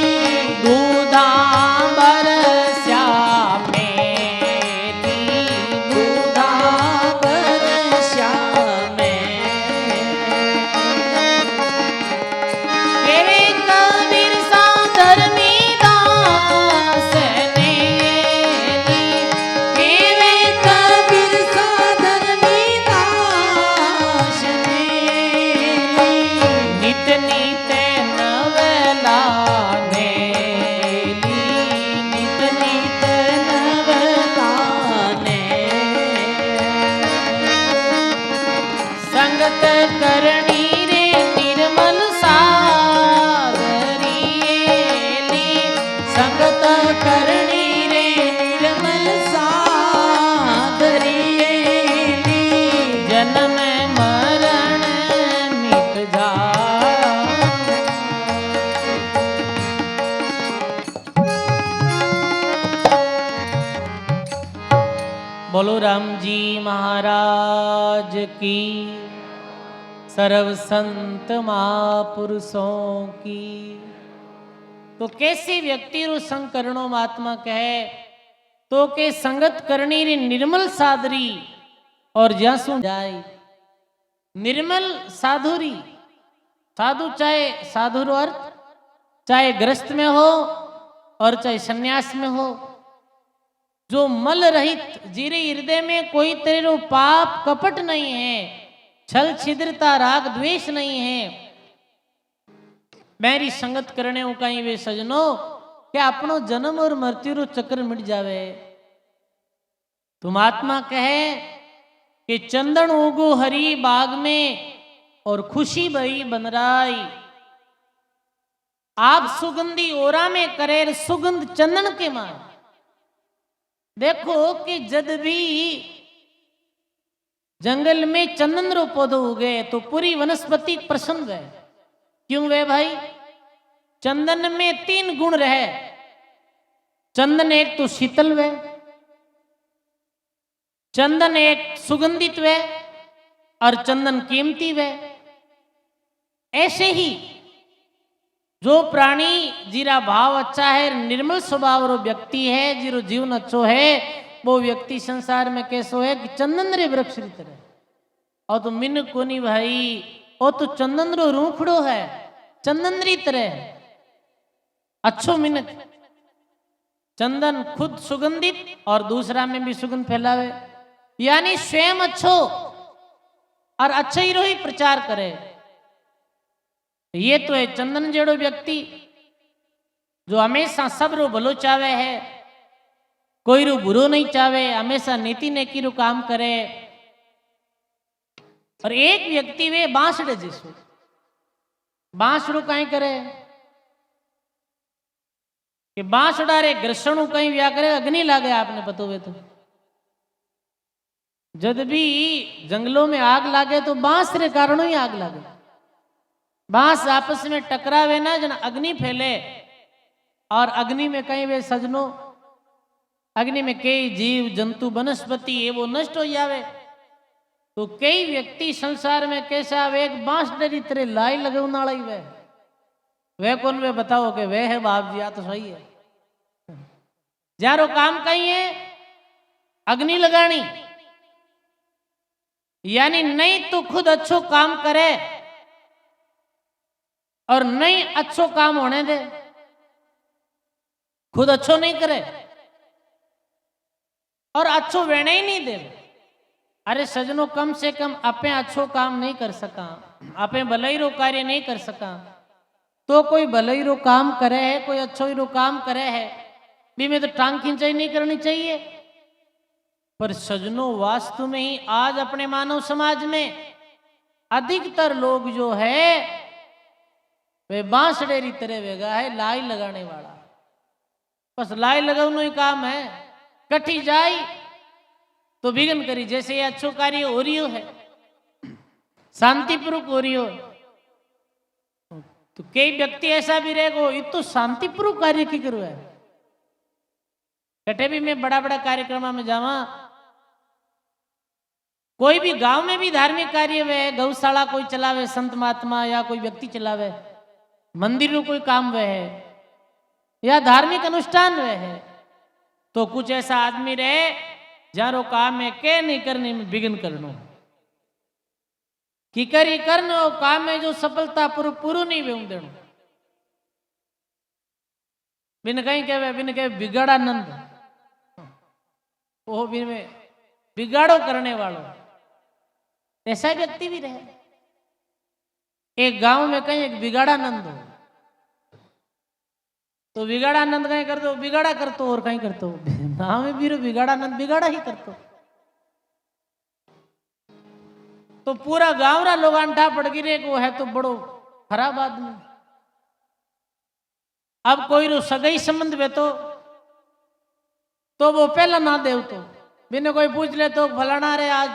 Speaker 1: दूधा बरस्या मेली, दूधा बरस्या केवे कबीर सा धर्मी दास ने ली, केवे कबीर सा धर्मी दास ने ली, नित नित नवला ने ली, नित नित नवला ने। संगत करणी रे निर्मल सादरिएली, संगत करणी रे निर्मल सादरिएली, जन्म मरण मिट जाए। बोलो राम जी महाराज की, सर्व संत महापुरुषों की। तो कैसी व्यक्ति रो संग करणो महात्मा कहे तो के संगत करनी री निर्मल सादरी और ज्यासु जाए निर्मल साधुरी। साधु चाहे साधु रो अर्थ चाहे ग्रस्त में हो और चाहे सन्यास में हो, जो मल रहित जीरे हृदय में कोई तेरे पाप कपट नहीं है, छल छिद्रता राग द्वेष नहीं है, मेरी संगत करने कहीं वे सजनो कि अपनो जन्म और मृत्यु रो चक्र मिट जावे। तो महात्मा कहे कि चंदन उगो हरी बाग में और खुशी भई बनराई, आप सुगंधी ओरा में करे सुगंध चंदन के मान। देखो कि जब भी जंगल में चंदन रो पौधो उगे तो पूरी वनस्पति प्रसन्न है। क्यों वे भाई? चंदन में 3 गुण रहे। चंदन एक तो शीतल वे, चंदन एक सुगंधित वे और चंदन कीमती वे। ऐसे ही जो प्राणी जीरा भाव अच्छा है, निर्मल स्वभाव रो व्यक्ति है, जीरो जीवन अच्छो है, वो व्यक्ति संसार में कैसो है कि चंदन रे वृक्ष री तरह। और तो मिन कोनी भाई, वो तो चंदन रो रूखड़ो है, चंदन री तरह अच्छो मिनक। चंदन खुद सुगंधित और दूसरा में भी सुगंध फैलावे, यानी स्वयं अच्छो और अच्छे ही रो ही प्रचार करे। ये तो है चंदन जेड़ो व्यक्ति जो हमेशा सब रो भलो चावे है, कोई रो बुरो नहीं चावे, हमेशा नीति नेकी रो काम करे। और एक व्यक्ति वे बांसड़े जिसो, बांसड़ो कहीं करे कि बांसड़ा रे घर्षणु कहीं व्या करे, अग्नि लागे। आपने पता हुए तो जब भी जंगलों में आग लागे तो बांस रे कारण ही आग लागे। बांस आपस में टकरावे ना, जन अग्नि फैले। और अग्नि में कहीं वे सजनो, अग्नि में कई जीव जंतु वनस्पति है वो नष्ट हो जावे। तो कई व्यक्ति संसार में कैसा वे एक बांस डरी तरह लाई लगे उनाड़ा ही वे कौन वे बताओ कि वे है बाप जी। आ तो सही है, जारो काम कहीं है अग्नि लगानी, यानी नहीं तो खुद अच्छो काम करे और नहीं अच्छो काम होने दे। खुद अच्छो नहीं करे और अच्छो वेणे ही नहीं दे। अरे सजनों, कम से कम आपे अच्छो काम नहीं कर सका, आपे भलाई रो कार्य नहीं कर सका, तो कोई भलाई रो काम करे है, कोई अच्छो ही रो काम करे है, भी में तो टांग खिंचाई नहीं करनी चाहिए। पर सजनों, वास्तव में ही आज अपने मानव समाज में अधिकतर लोग जो है वे बांसड़े री तरह वेगा है, लाई लगाने वाला। बस लाई लगाना ही काम है, कठी जाई तो विघ्न करी। जैसे ये अच्छो कार्य हो रही है, शांतिपूर्वक हो रही हो, तो कई व्यक्ति ऐसा भी रहेगा ये तो शांतिपूर्वक कार्य की करो है। कटे भी मैं बड़ा बड़ा कार्यक्रम में जावा, कोई भी गांव में भी धार्मिक कार्य वे, गौशाला कोई चलावे, संत महात्मा या कोई व्यक्ति चलावे, मंदिर में कोई काम वे है या धार्मिक अनुष्ठान वे है, तो कुछ ऐसा आदमी रहे जारो काम है के नहीं करने में विघ्न करनो कि करी करनो काम में जो सफलता पूरू नहीं वे देनो। बिन कहीं कहे बिगड़ानंद, वो बिन में बिगाड़ो करने वालों, ऐसा व्यक्ति भी रहे। एक गांव में कहीं एक बिगाड़ानंद हो, तो बिगाड़ानंद कहीं कर दो, बिगाड़ा कर तो और कहीं कर तो गांव में भी बिगाड़ानंद बिगाड़ा ही कर तो पूरा गांव रा लोग अंठा पड़ गिरे को है तो बड़ो खराब आदमी। अब कोई रो सगाई संबंध वे तो वो पहला ना देव तो बिना कोई पूछ ले तो फलाना रे आज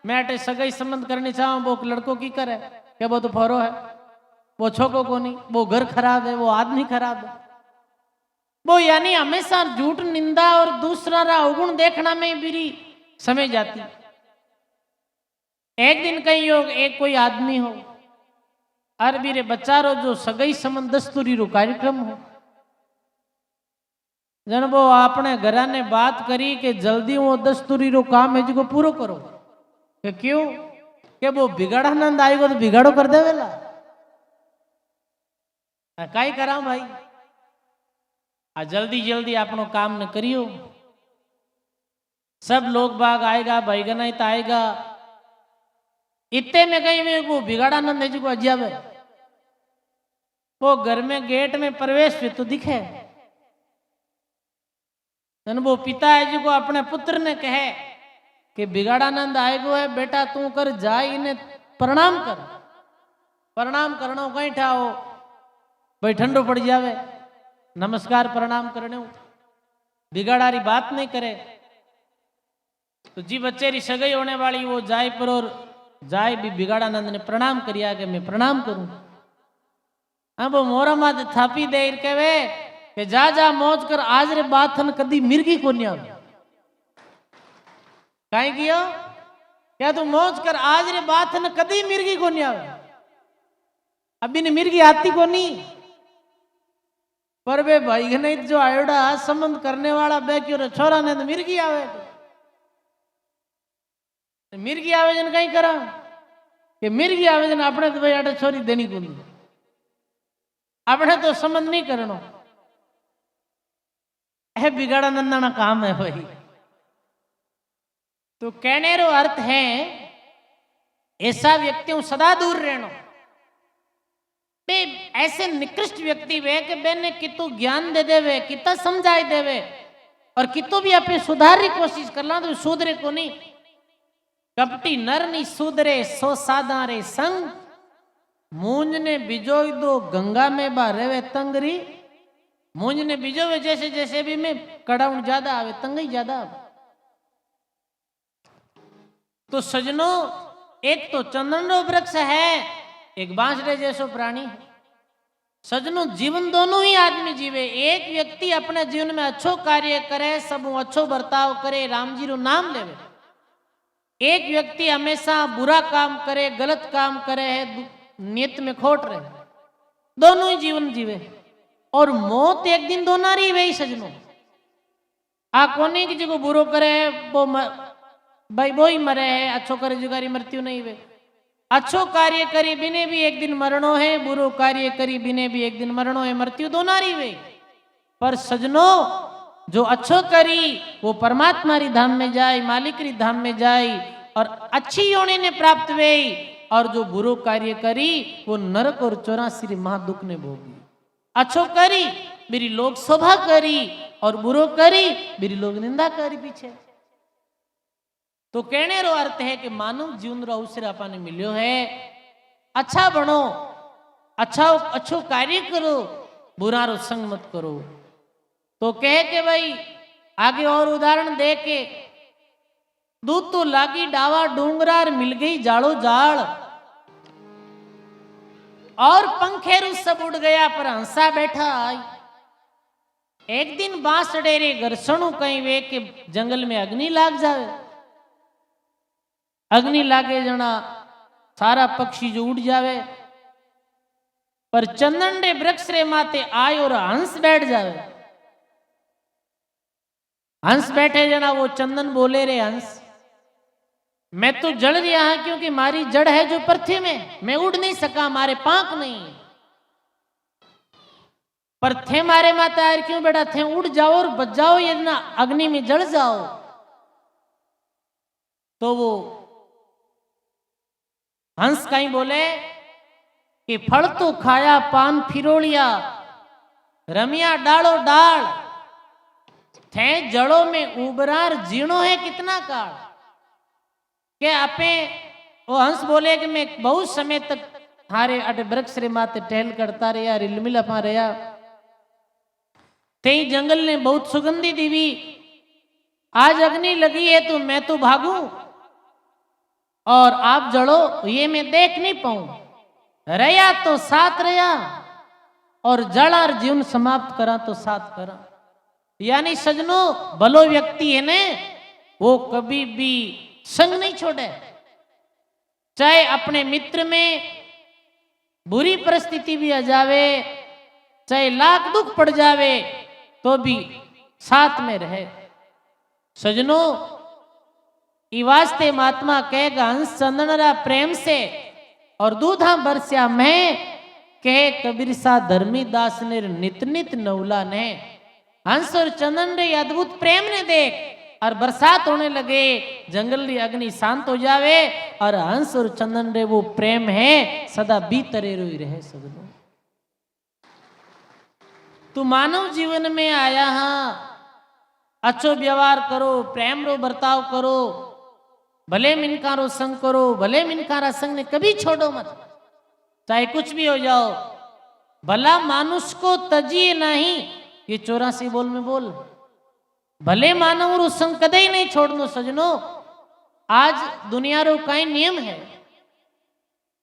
Speaker 1: मैं अटे सगाई संबंध करनी चाहूं, वो लड़कों की करे क्या वो तो फौरो है, वो छोको को नहीं, वो घर खराब है, वो आदमी खराब है, वो यानी हमेशा झूठ निंदा और दूसरा रा अवगुण देखना में भी समय जाती। एक दिन कहीं योग एक कोई आदमी हो अरबी रे बच्चारो जो सगाई संबंध दस्तूरी रो कार्यक्रम हो, जन वो अपने घरा ने बात करी कि जल्दी वो दस्तूरी रो काम है जो पूरो करो। कि क्यों? कि वो बिगाड़ानंद आएगा तो बिगाड़ो कर दे वेला, काई करा भाई, आ जल्दी जल्दी अपनो काम न करियो। सब लोग बाग आएगा, बैगनाइत आएगा, इतने में कहीं वो बिगाड़ानंद है जो अजावे वो घर में गेट में प्रवेश पे तो दिखे અને वो पिता है जो अपने पुत्र ने कहे कि बिगाड़ानंद आएगो है बेटा तू कर जाए इन्हें प्रणाम कर। प्रणाम करनो कहीं ठाओ भाई ठंडो पड़ जावे, नमस्कार प्रणाम करने बिगाड़ारी बात नहीं करे। तो जी बच्चे री सगाई होने वाली वो जाए पर और जाए भी बिगाड़ानंद ने प्रणाम करिया कि मैं प्रणाम करूं। अब वो मोरा माथे थापी दे कहे कि जा जा मौज कर आज रे बाथन कदी मिर्गी को नहीं आवे। काई कियो क्या तू मौज कर आज रे बाथन कदी मिर्गी को नहीं आवे। अभी ने मिर्गी आती को नहीं पर वे भाई नहीं जो आयोडा संबंध करने वाला बेक्यो छोरा ने तो मिर्गी आवे। मिर्गी आवेदन कहीं करा कि मिर्गी आवेदन अपने तो भाई आटे छोरी देनी को नहीं, अपने तो संबंध नहीं करनो है बिगाड़ा नंदाना काम है भाई। तो कहने रो अर्थ है ऐसा व्यक्तियों सदा दूर रहना। बे ऐसे निकृष्ट व्यक्ति वे कि बेने कितु ज्ञान दे देवे कितना समझाई देवे और कितो भी अपने सुधार की कोशिश कर ला तो सुधरे को नहीं। कपटी नर नी सुधरे सो सादा रे संग मूंज ने बिजोई दो गंगा में बा रेवे तंगरी। मूंज ने बिजोवे जैसे जैसे भी में कड़ाउन ज्यादा आवे तंगई ज्यादा आवे। तो सजनों एक तो चंदन रो वृक्ष है एक बांसुरी जैसो प्राणी है। सजनों जीवन दोनों ही आदमी जीवे। एक व्यक्ति अपने जीवन में अच्छो कार्य करे सब अच्छो बर्ताव करे राम जी रो नाम लेवे। एक व्यक्ति हमेशा बुरा काम करे गलत काम करे है नियत में खोट रहे दोनों ही जीवन जीवे और मौत एक दिन दोना रही वही सजनों। आ कोने की जो बुरो करे वो भाई वो ही मरे है अच्छो करे जुगारी मृत्यु नहीं वे। अच्छो कार्य करी बिने भी एक दिन मरणो है बुरो कार्य करी बिने भी एक दिन मरणो है मृत्यु दोना रही वे। पर सजनों जो अच्छो करी वो परमात्मा री धाम में जाए मालिक री धाम में जाए और अच्छी योनि ने प्राप्त वे। और जो बुरो कार्य करी वो नरक और 84 महादुख ने भोगी। अच्छो करी मेरी लोग शोभा करी और बुरो करी मेरी लोग निंदा करी पीछे। तो कहने रो अर्थ है कि मानव जीवन रो अवसर आपने मिलियो है अच्छा बनो अच्छो कार्य करो बुरा रो संग मत करो। तो कह के भाई आगे और उदाहरण दे के दूध तो लागी डावा डूंगरार मिल गई जाड़ो जाड़ और पंखेरु सब उड़ गया पर हंसा बैठा आई। एक दिन बांस डेरे घर्षणु कहीं वे के जंगल में अग्नि लाग जावे। अग्नि लागे जना सारा पक्षी जो उड़ जावे पर चंदन रे वृक्ष रे माते आय और हंस बैठ जावे। हंस बैठे जना वो चंदन बोले रे हंस मैं तो जल रहा है क्योंकि मारी जड़ है जो पृथ्वी में मैं उड़ नहीं सका मारे पांख नहीं पर थे मारे माता यार क्यों बेटा थे उड़ जाओ और बच जाओ ये ना अग्नि में जल जाओ। तो वो हंस कहीं बोले कि फल तो खाया पान फिरोलिया रमिया डालो डाल थे जड़ों में उबरार जीणो है कितना काल। के आपे वो हंस बोले कि मैं बहुत समय तक थारे अटे वृक्ष रे माते टहल करता रहा रिलमिल अपा रहा ते जंगल ने बहुत सुगंधी दीवी आज अग्नि लगी है तो मैं तो भागूं और आप जड़ो ये मैं देख नहीं पाऊं रया तो साथ रया और जड़ और जीवन समाप्त करा तो साथ करा। यानी सजनों भलो व्यक्ति है ने वो कभी भी संग नहीं छोड़े चाहे अपने मित्र में बुरी परिस्थिति भी आ जावे चाहे लाख दुख पड़ जावे तो भी साथ में रहे। सजनों ई वास्ते महात्मा कहेगा हंस चंदनरा प्रेम से और दूधा बरस्या मैं कहे कबीर सा धर्मी दास ने नित नित नवला ने। हंस और चंदन रे अद्भुत प्रेम ने देख और बरसात होने लगे जंगल की अग्नि शांत हो जावे और हंस और चंदन रे वो प्रेम है सदा बीतरे रोई रहे। सगनो तू मानव जीवन में आया हाँ अच्छो व्यवहार करो, प्रेम रो बर्ताव करो, भले मिनका रो संग करो, भले मिनका रा संग ने कभी छोड़ो मत, चाहे कुछ भी हो जाओ। भला मानुष को तजिए नहीं, ये 84 बोल में बोल। भले मानव रो संग कदे ही नहीं छोड़नो सजनो। आज दुनिया रो कई नियम है,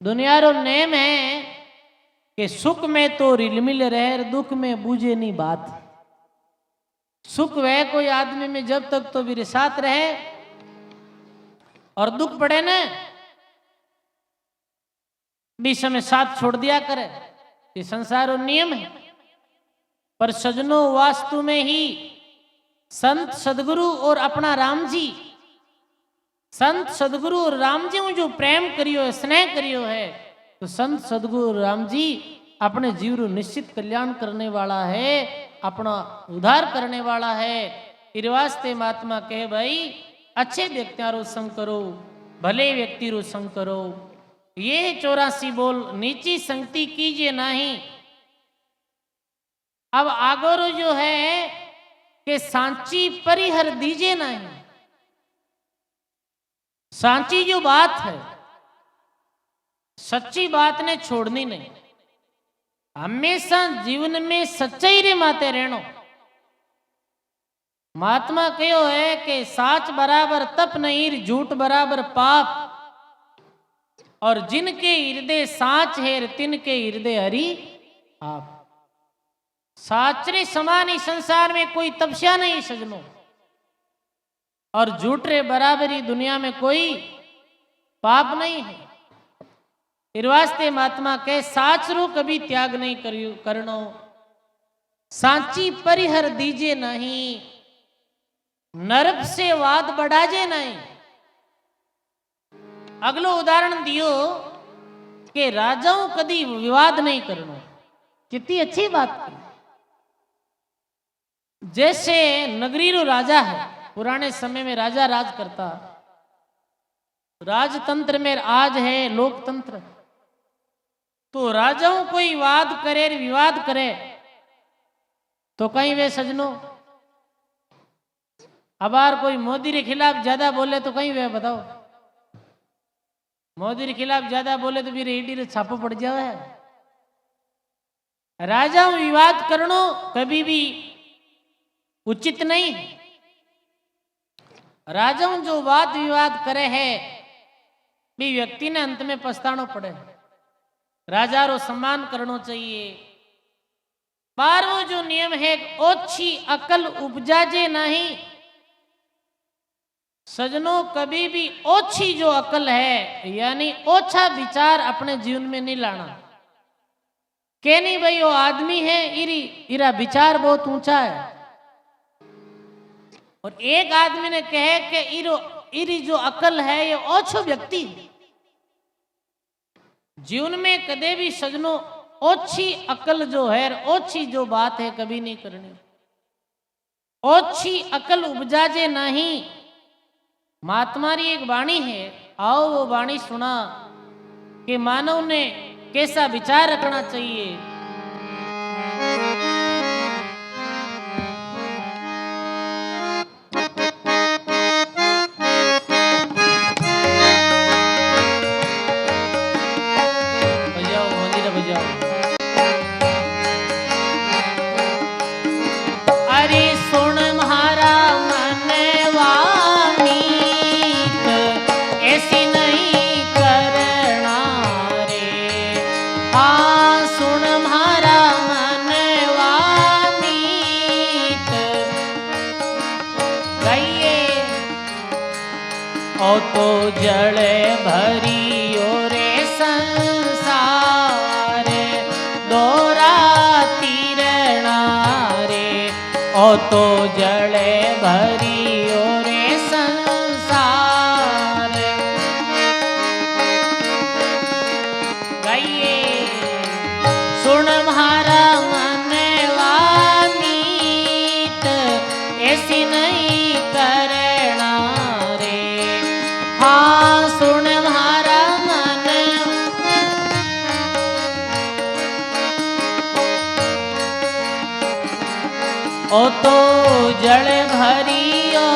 Speaker 1: दुनिया रो नेम है कि सुख में तो रिलमिल रहे, दुख में बूझे नहीं बात। सुख वह कोई आदमी में जब तक तो मेरे साथ रहे, और दुख पड़े न बीच में साथ छोड़ दिया करे, ये संसार और नियम है। पर सजनों वास्तु में ही संत सदगुरु और अपना राम जी, संत सदगुरु और राम जी में जो प्रेम करियो है, स्नेह करियो है, तो संत सदगुरु और राम जी अपने जीव रो निश्चित कल्याण करने वाला है, अपना उद्धार करने वाला है। इस वास्ते महात्मा कहे भाई अच्छे व्यक्तियों रो संग करो, भले व्यक्ति रो संग करो। ये 84 बोल नीची संगति कीजिए नहीं। अब आगोरो जो है कि सांची परिहर दीजिए नहीं। सांची जो बात है, सच्ची बात ने छोड़नी नहीं। हमेशा जीवन में सच्चाई रे माते रहनो। महात्मा कहो है कि साच बराबर तप नहीं, झूठ बराबर पाप, और जिनके हृदय साच है तिनके हृदय हरि आप। साचरे समान ही संसार में कोई तपस्या नहीं सजनो, और झूठरे बराबर ही दुनिया में कोई पाप नहीं है। इस वास्ते महात्मा कहे साच रो कभी त्याग नहीं करनो, सांची परिहर दीजिए नहीं, नरक से वाद बढ़ाजे नहीं। अगलो उदाहरण दियो कि राजाओं कभी विवाद नहीं करना। कितनी अच्छी बात की। जैसे नगरी रो राजा है, पुराने समय में राजा राज करता, राजतंत्र में आज है लोकतंत्र। तो राजाओं कोई वाद करे विवाद करे तो कहीं वे सजनों, अब यार कोई मोदी के खिलाफ ज्यादा बोले तो कहीं वे बताओ, मोदी के खिलाफ ज्यादा बोले तो फिर ईडी छापो पड़ जावे है। राजा विवाद करनो कभी भी उचित नहीं। राजाओं जो वाद विवाद करे है भी व्यक्ति ने अंत में पछतानो पड़े। राजा रो सम्मान करनो चाहिए। 12वां जो नियम है, ओछी अकल उपजाजे नहीं। सजनों कभी भी ओछी जो अकल है यानी ओछा विचार अपने जीवन में नहीं लाना। के नहीं भाई वो आदमी है इरा विचार बहुत ऊंचा है, और एक आदमी ने कहे कि इरी जो अकल है ये ओछो व्यक्ति। जीवन में कदे भी सजनों ओछी अकल जो है, ओछी जो बात है कभी नहीं करनी। ओछी अकल उपजाजे नहीं। महात्मा री एक वाणी है, आओ वो वाणी सुना कि मानव ने कैसा विचार रखना चाहिए। बजाओ मंदिर बजाओ। अरे सुन म्हारा मनवा ऐसी नहीं करना रे। हाँ सुन म्हारा मनवा मीत, गाइए। ओ तो जड़े भरियो रे संसार, दोरा तीरना रे। ओ तो जड़े भरियो रे संसार। गाइए। सुन म्हारा मनवा मीत, ऐसी नहीं करना रे। हाँ सुन म्हारा मन। ओ तो जल भरियो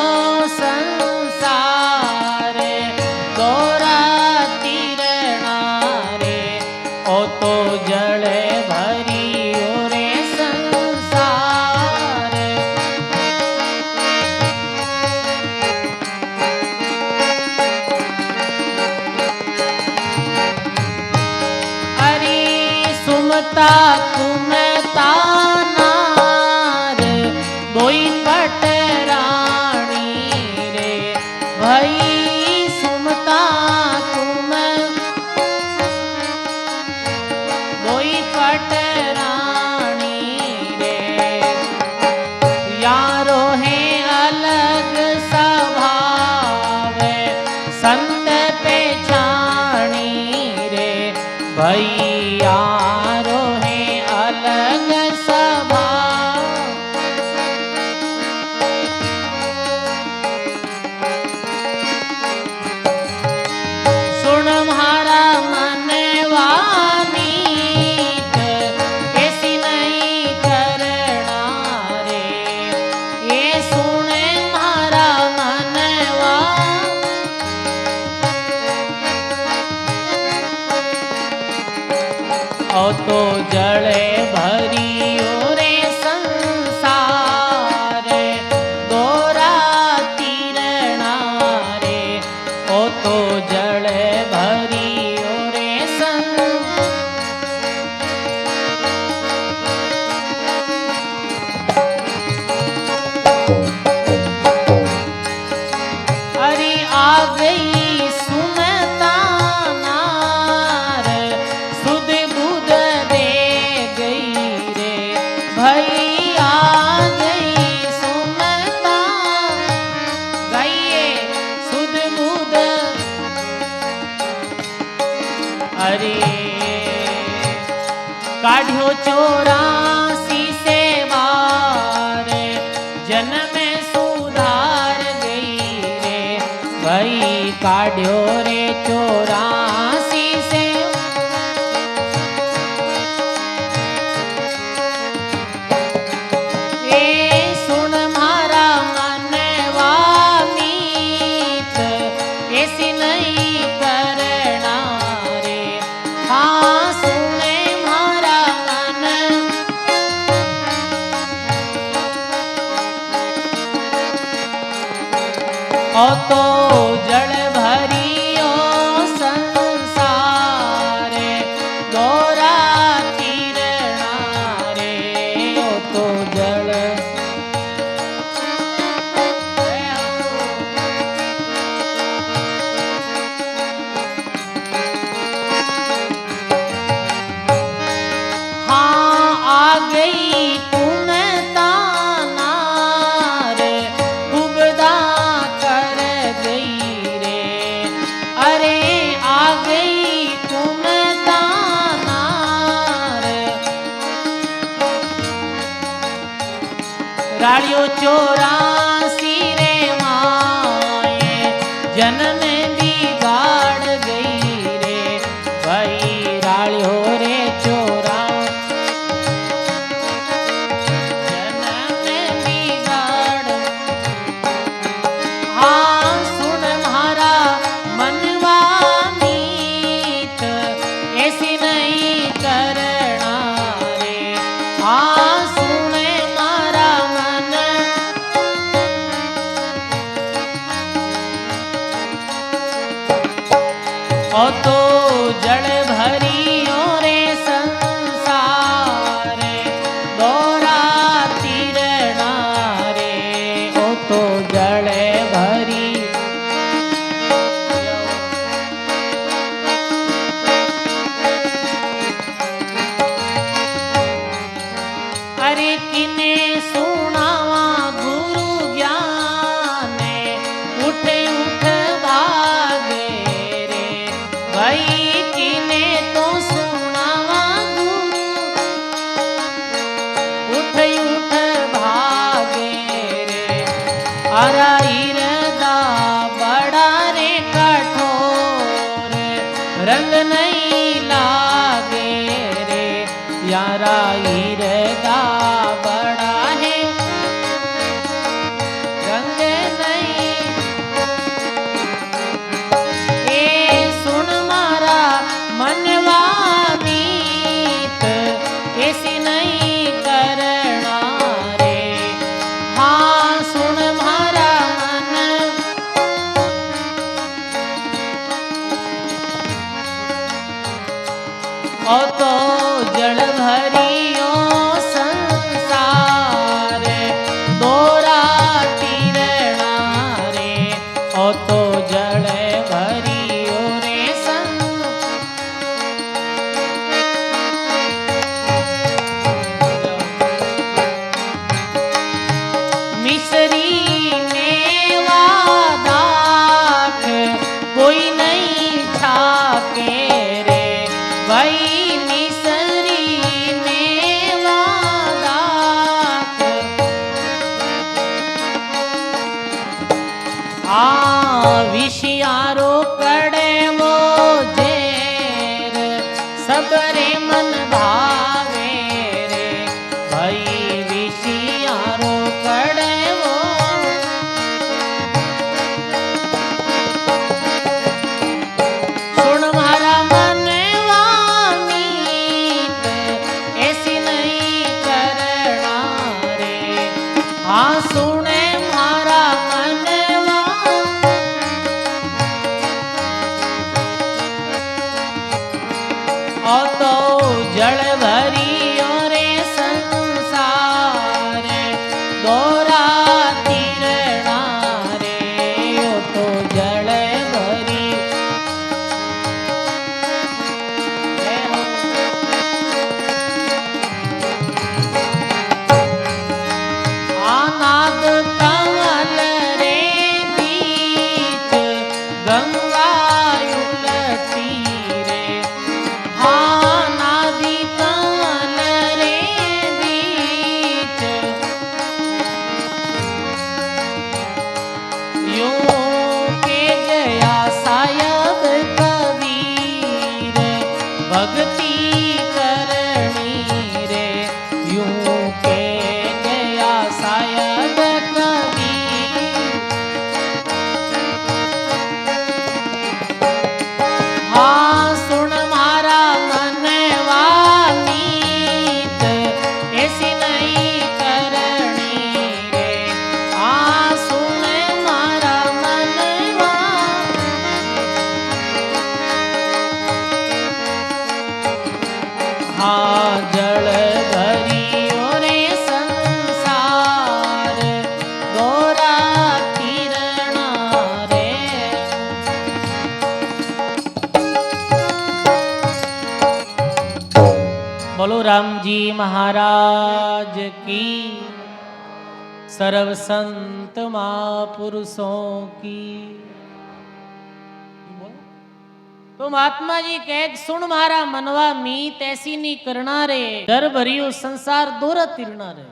Speaker 1: संसार दोरा तीरणा रे ओ तो जल भरियो रे संसार। अरे सुमता कुमता नार बोई पटरानी रे भाई सुमता तुम बोई पटरानी रे यारो है अलग स्वभाव संत पहचानी रे भाई यारो है अलग स्वभाव। सुन म्हारा मनवा मीत ऐसी नहीं करना रे ये सुन म्हारा मनवा ओ तो जड़े भरियो रे संसार दोरा तीरणा रे ओ तो जड़े भरियो रे अरे आ गई सुमता नार सुध बुध दे गई रे भाई आ गई सुमता गाइए सुध बुध। अरे काढ़ो 84 से बार जन्म सुधार गई रे भाई काढ़ो रे 84 से। ए सुन म्हारा मनवा मीत ऐसी नहीं करना रे हाँ सुने म्हारा मन ओ तो जल भरियो संसार दोरा तीरणा रे ओ तो जल। हाँ आ गई कुमता नार कुबदा कर गई रे अरे आ गई कुमता नार राड़ियो 84 रे माए जन्म बिगाड़ गई रे भाई राड़ियो रे 84 जन्म बिगाड़। हाँ सुन म्हारा मनवा मीत ऐसी नहीं करना रे हाँ सुन म्हारा मन ओ तो जड़ भरियो रे संसार दोरा तीरणा रे ओ तो जड़ भरी। अरे किने सुनावा गुरु ज्ञान उठ भागे रे भाई किने तो विशियारो कड़े वो जेर सबरे मन भावे रे भाई विशियारो कड़े वो सुन मारा मनवा मीत ऐसी नहीं करना रे हाँ सुने मारा तो जल भरियो रे संसार दोरा तीरणा रे ओ तो जल भरी आनाद कमल रे बीच गंगा उलटी भक्ति करनी रे यूं के गया शायद कबीर हाँ सुन मारा मनवा मीत ऐसी नहीं करनी रे हाँ सुन मारा मनवा जल भरियो रे संसार दोरा किरणा रे बोलो राम जी महाराज की सर्व संत महापुरुषों की। तो महात्मा जी कहे सुन मारा मनवा मीत ऐसी नहीं करना रे डर भरियो संसार दोरा तिरना रे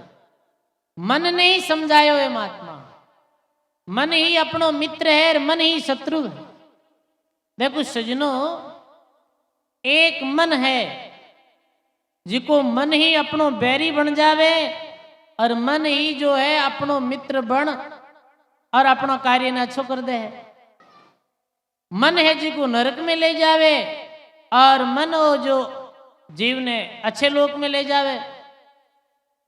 Speaker 1: मन नहीं समझायो है महात्मा मन ही अपनो मित्र है मन ही शत्रु है। देखो सजनो एक मन है जिको मन ही अपनो बैरी बन जावे और मन ही जो है अपनो मित्र बन और अपना कार्य न अच्छो कर दे है। मन है जी को नरक में ले जावे और मन हो जो जीव ने अच्छे लोक में ले जावे।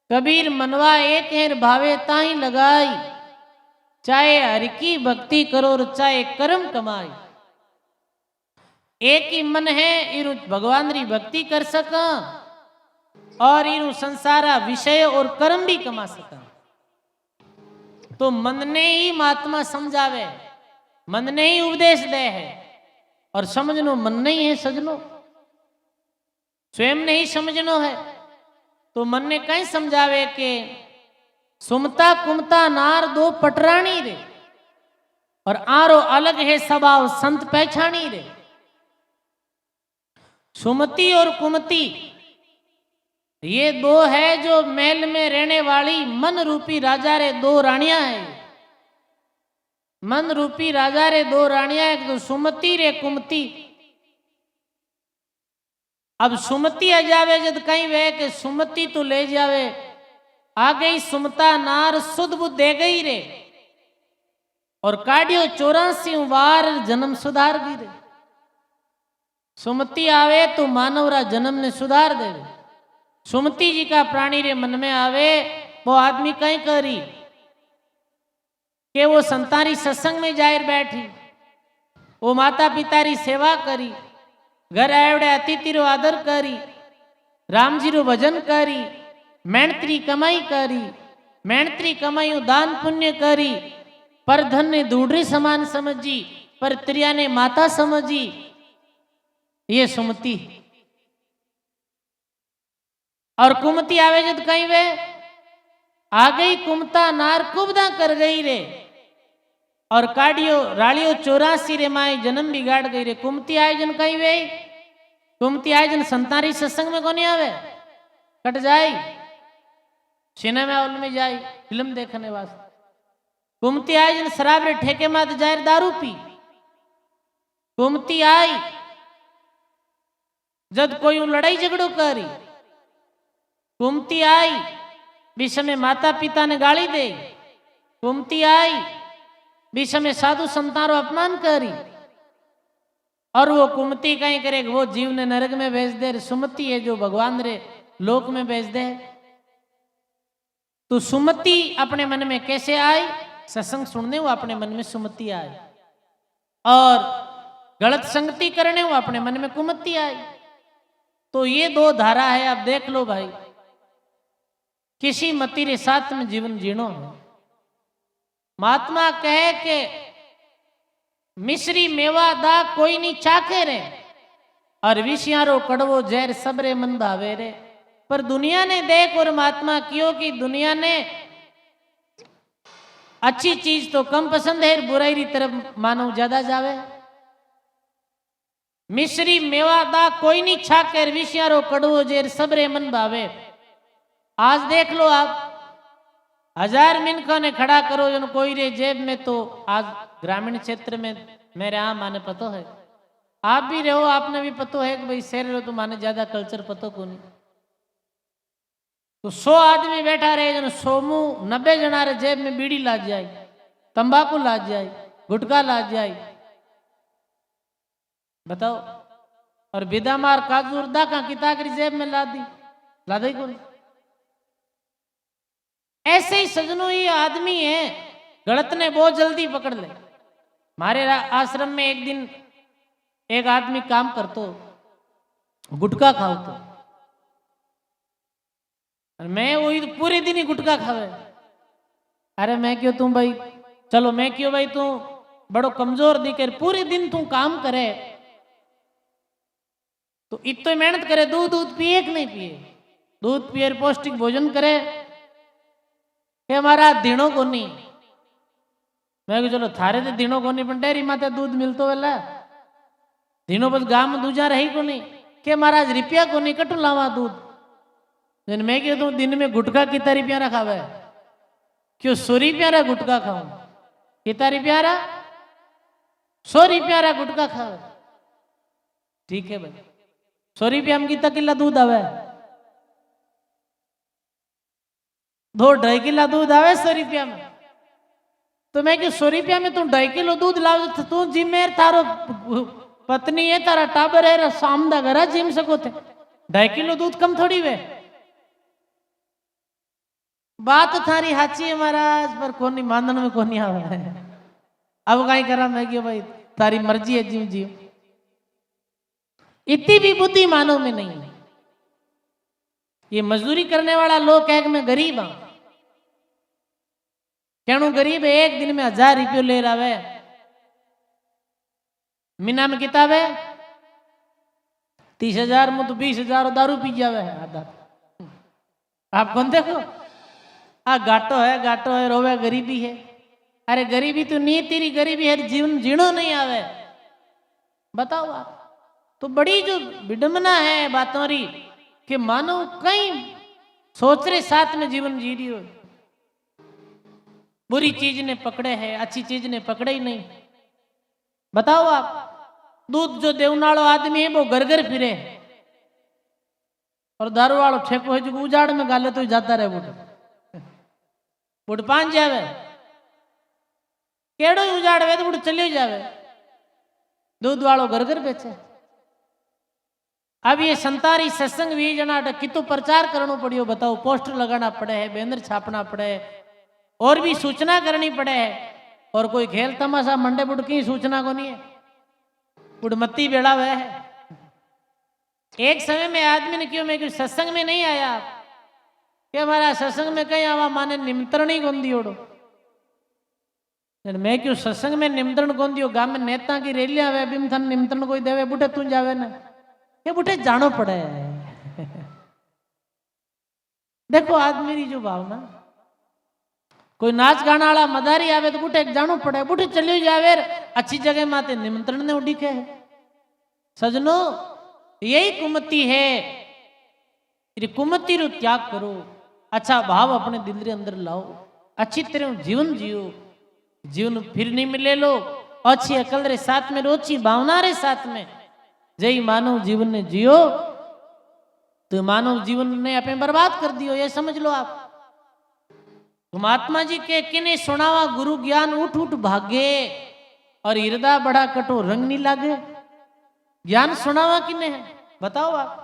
Speaker 1: कबीर मनवा एक है भावे ताही लगाई चाहे हरि की भक्ति करो और चाहे कर्म कमाई। एक ही मन है इरु भगवान री भक्ति कर सका और इरु संसारा विषय और कर्म भी कमा सका। तो मन ने ही महात्मा समझावे मन ने ही उपदेश दे है और समझनो मन नहीं है सजनो स्वयं नहीं समझनो है। तो मन ने कहीं समझावे के सुमता कुमता नार दो पटरानी रे और आरो अलग है स्वभाव संत पहचानी रे। सुमति और कुमति ये दो है जो महल में रहने वाली मन रूपी राजा रे दो रानियां है। मन रूपी राजा रे दो रानियां एक तो सुमति रे कुमति। अब सुमति आ जावे जब कहीं वे के सुमति तो ले जावे आ गई सुमता नार सुध बुद्ध दे गई रे और काढ़ियो 84 वार जन्म सुधार दी रे। सुमति आवे तो मानवरा जन्म ने सुधार दे। सुमति जी का प्राणी रे मन में आवे वो आदमी कहीं करी कि वो संतारी सत्संग में जाकर बैठी वो माता पिता री सेवा करी घर आवड़े अतिथि रो आदर करी राम जी रो भजन करी मेहनतरी कमाई करी मेहनतरी कमाई दान पुण्य करी पर धन ने दूढ़ी समान समझी पर त्रिया ने माता समझी। ये सुमति और कुमति आवे जब कहीं वे आ गई कुमता नार कुबदा कर गई रे और काढ़ियो रालियो 84 रे माए जन्म बिगाड़ गई रे। कुमति आए जन कहीं वे कुमति आए जन संतारी सत्संग में कोनी आवे कट जाए सिनेमा हॉल में जाए फिल्म देखने वास्ते। कुमती आई जन शराब रे ठेके मात जाएर दारू पी। कुमती आई जब कोई लड़ाई झगड़ो करी। कुमती आई बीच में माता पिता ने गाली दे। कुमती आई बीच में साधु संतान रो अपमान करी। और वो कुमती कहीं करे वो जीव ने नरक में भेज दे। सुमति है जो भगवान रे लोक में भेज दे। तो सुमति अपने मन में कैसे आई? सत्संग सुनने वो अपने मन में सुमति आई, और गलत संगति करने वो अपने मन में कुमति आई। तो ये दो धारा है। आप देख लो भाई, किसी मति रे साथ में जीवन जीनो है। महात्मा कहे के मिश्री मेवा दा कोई नहीं चाखे रे, और विषयारो कड़वो जहर सबरे मन भावे रे। पर दुनिया ने देख और महात्मा कियो कि दुनिया ने अच्छी चीज तो कम पसंद है, बुराई री तरफ मानव ज्यादा जावे। मिश्री मेवा दा कोई नहीं छाके, विषयारो कड़वो जहर सबरे मन भावे। आज देख लो आप, 1000 मिनकों ने खड़ा करो जन कोई रे जेब में, तो आज ग्रामीण क्षेत्र में मेरे यहाँ माने पतो है, आप भी रहो, आपने भी पतो है कि भाई शहर रहो तो माने ज्यादा कल्चर पतो को नहीं। तो 100 आदमी बैठा रहे जन 100 मुँह 90 जना रे जेब में बीड़ी लाद जाए, तंबाकू लाद जाए, गुटखा लाद जाए, बताओ। और बिदा मार काजू उर्दा का किताकरी जेब में ला दी, लादा ही कौन। ऐसे ही सजनों ये आदमी है, गलत ने बहुत जल्दी पकड़ ले। हमारे आश्रम में एक दिन एक आदमी काम करतो, गुटखा खाओ तो, और मैं वही पूरे दिन ही गुटखा खावे। अरे मैं क्यों तुम भाई, चलो मैं क्यों भाई, तू बड़ो कमजोर दिखे, पूरे दिन तू काम करे तो इतनी मेहनत करे, दूध पिए कि नहीं पिए, दूध पिए पौष्टिक भोजन करे कि हमारा दिनों को नहीं। मैं को चलो थारे तो दिनों को नहीं, पर डेयरी माते दूध मिलतो वेला दिनों बस गांव में दूजा रही को नहीं कि महाराज रुपया को नहीं कटू लावा दूध। जन मैं क्यों तू दिन में गुटखा कितना रुपया रखा है, क्यों 100 रुपया रहा गुटखा खाऊं, कितना रुपया रहा 100 रुपया रहा गुटखा खावे। ठीक है भाई, 100 रुपया में कितना किला दूध आवे, 2-2.5 किला दूध आवे 100 रुपया में। तो मैं क्यों 100 रुपया में तू 2.5 किलो दूध लाव, तू जिम्मेर थारो पत्नी है, तारा टाबर है, शाम दा घर जिम सको थे, 2.5 किलो दूध कम थोड़ी वे। बात थारी हाची है महाराज, पर कोनी मानन में कोनी आवे। अब कहीं करा मैं क्यों भाई, तारी मर्जी है, जीव जीव। इतनी भी बुद्धि मानव में नहीं है। ये मजदूरी करने वाला लोग कह कि मैं गरीब हूं, क्यों गरीब है, एक दिन में 1000 रुपये ले रहा है, मीना में किताब है 30,000 में, तो 20,000 दारू पी जावे है आधा। आप कौन देखो, गाटो है रोवे, गरीबी है। अरे गरीबी तो नहीं, तेरी गरीबी है जीवन जीणो नहीं आवे, बताओ आप। तो बड़ी जो विडंबना है बातों री कि मानव कई सोच रहे साथ में जीवन जी रही हो, बुरी चीज ने पकड़े है, अच्छी चीज ने पकड़े ही नहीं। बताओ आप, दूध जो देवनाड़ो आदमी है वो घर घर फिरे, और दारू वालों ठेको है जो उजाड़ में गाले तो जाता रहे, बुढ़ पान जावे, केड़ो उजाड़वे तो बुढ़ चले जावे, दूध वालों घर घर बेचे। अब ये संतारी सत्संग भी जना कितो प्रचार करना पड़ियो, बताओ, पोस्टर लगाना पड़े है, बैनर छापना पड़े है, और भी सूचना करनी पड़े है, और कोई खेल तमाशा मंडे बुढ़ की सूचना को नहीं है, बुढ़मती बेड़ा वह है। एक समय में आदमी ने क्यों, मैं क्यों सत्संग में नहीं आया कि हमारा सत्संग में कहीं आवा माने निमंत्रण ही कौन दियो। मैं क्यों सत्संग में निमंत्रण कौन दियो, गांव में नेता की रैलियां वे भी थन निमंत्रण कोई देवे, बुढ़े तू जावे ना, ये बुढ़े जानो पड़े। देखो आदमी की जो भावना, कोई नाच गाना वाला मदारी आवे तो बुढ़े जानो पड़े, बुढ़े चलियो जावे, अच्छी जगह माते निमंत्रण ने उड़ी के। सजनो यही कुमति है, कुमति रो त्याग करो, अच्छा भाव अपने दिल रे अंदर लाओ, अच्छी तरह जीवन जियो, जीवन फिर नहीं मिले लो अच्छी अकल रे साथ में रोची भावना रे साथ में जय मानव जीवन ने जियो तो मानव जीवन ने अपने बर्बाद कर दियो ये समझ लो आप। तो महात्मा जी के किने सुनावा गुरु ज्ञान उठ उठ भागे और हृदय बड़ा कठोर रंग नहीं लागे। ज्ञान सुनावा किने है बताओ आप।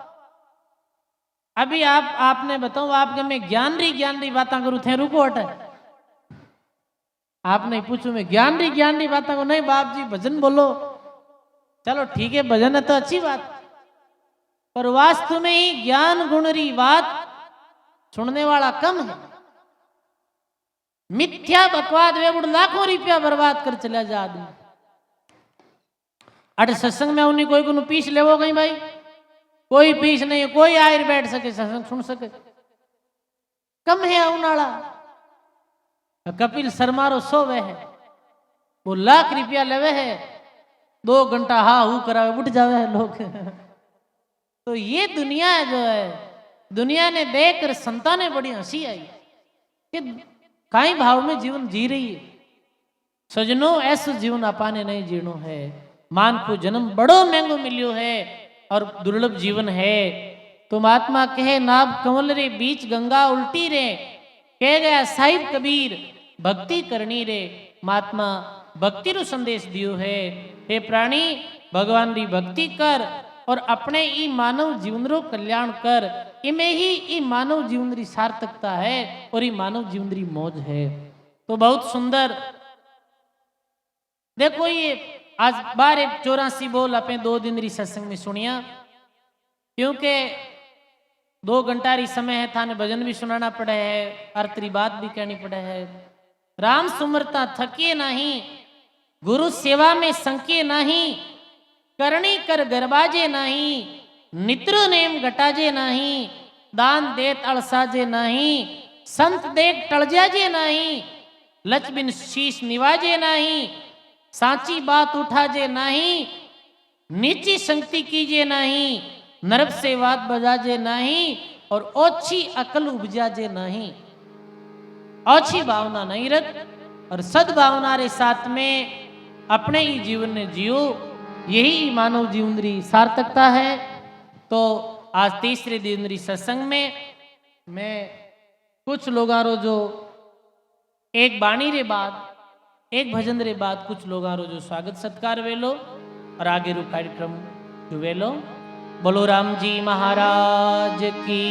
Speaker 1: अभी आपने बताओ आपके मैं ज्ञान री बात करूं थे रुको हटे आप नहीं पूछो मैं ज्ञान री बात को नहीं बाप जी भजन बोलो चलो ठीक है भजन है तो अच्छी बात पर वास्तव में ही ज्ञान गुण री बात सुनने वाला कम है। मिथ्या बकवाद वे लाखों रुपया बर्बाद कर चला जा आदमी। अरे सत्संग में उन्हें कोई को पीस ले कहीं भाई कोई पीस नहीं कोई आयर बैठ सके सत्संग सुन सके कम है उनाला। कपिल शर्मा रो सोवे है वो लाख रुपया लेवे है 2 घंटा हा हू करावे उठ जावे है लोग। तो ये दुनिया जो है दुनिया ने देखकर संता ने बड़ी हंसी आई कि काई भाव में जीवन जी रही है। सजनों ऐसा जीवन अपाने नहीं जीनो है। मान को जन्म बड़ो महंगो मिलियो है और दुर्लभ जीवन है। तो महात्मा कहे नाभ कमल रे बीच गंगा उल्टी रे कह गया साहिब कबीर भक्ति करनी रे। महात्मा भक्ति रो संदेश दियो है हे प्राणी भगवान री भक्ति कर और अपने ई मानव जीवन रो कल्याण कर। इमे ही ई मानव जीवन री सार्थकता है और ई मानव जीवन री मौज है। तो बहुत सुंदर देखो ये आज 1284 बोल अपने 2 दिन री सत्संग में सुनिया क्योंकि 2 घंटा री समय है थाने भजन भी सुनाना पड़े है अर्थ री बात भी कहनी पड़े है। राम सुमरता थकिए नहीं गुरु सेवा में संके नहीं करनी कर गरबाजे नहीं नित्र नेम घटाजे नहीं दान देत अड़साजे नहीं संत देख टलजाजे नहीं लचबिन शीश निवाजे नहीं साची बात उठाजे नहीं नीची संगति कीजे नहीं नरब से बात बजाजे नहीं और ओछी अकल उपजाजे नहीं। अच्छी भावना नहीं रख और सद्भावना रे साथ में अपने ही जीवन में जियो यही मानव जीवन री सार्थकता है। तो आज तीसरे दिन री सत्संग में मैं कुछ लोगां रो जो एक बाणी रे बाद एक भजन रे बाद कुछ लोगां रो जो स्वागत सत्कार वेलो और आगे रो कार्यक्रम जो वेलो। बोलो राम जी महाराज की।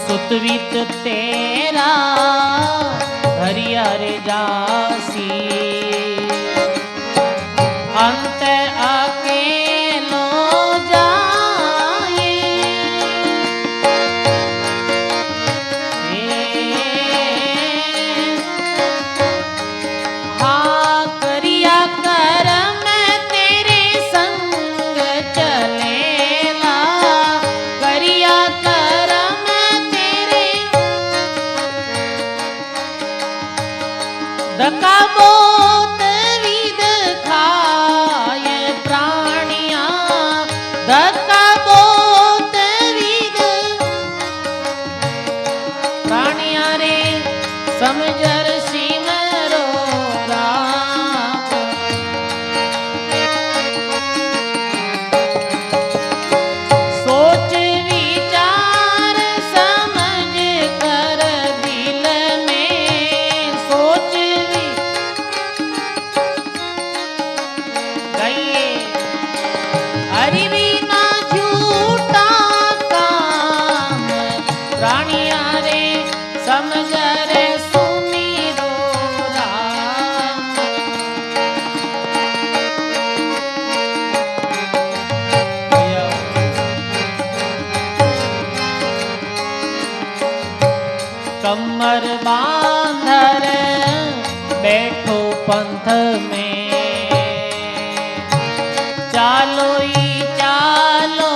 Speaker 1: सुतवित तेरा हरिहर जासी अंत अकेलो जाए हाँ करिया करम तेरे संग चलेला करिया दख पंथ में चालो ही चालो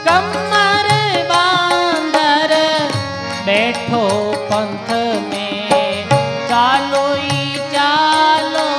Speaker 1: कमर बांधर बैठो पंथ में चालो ही चालो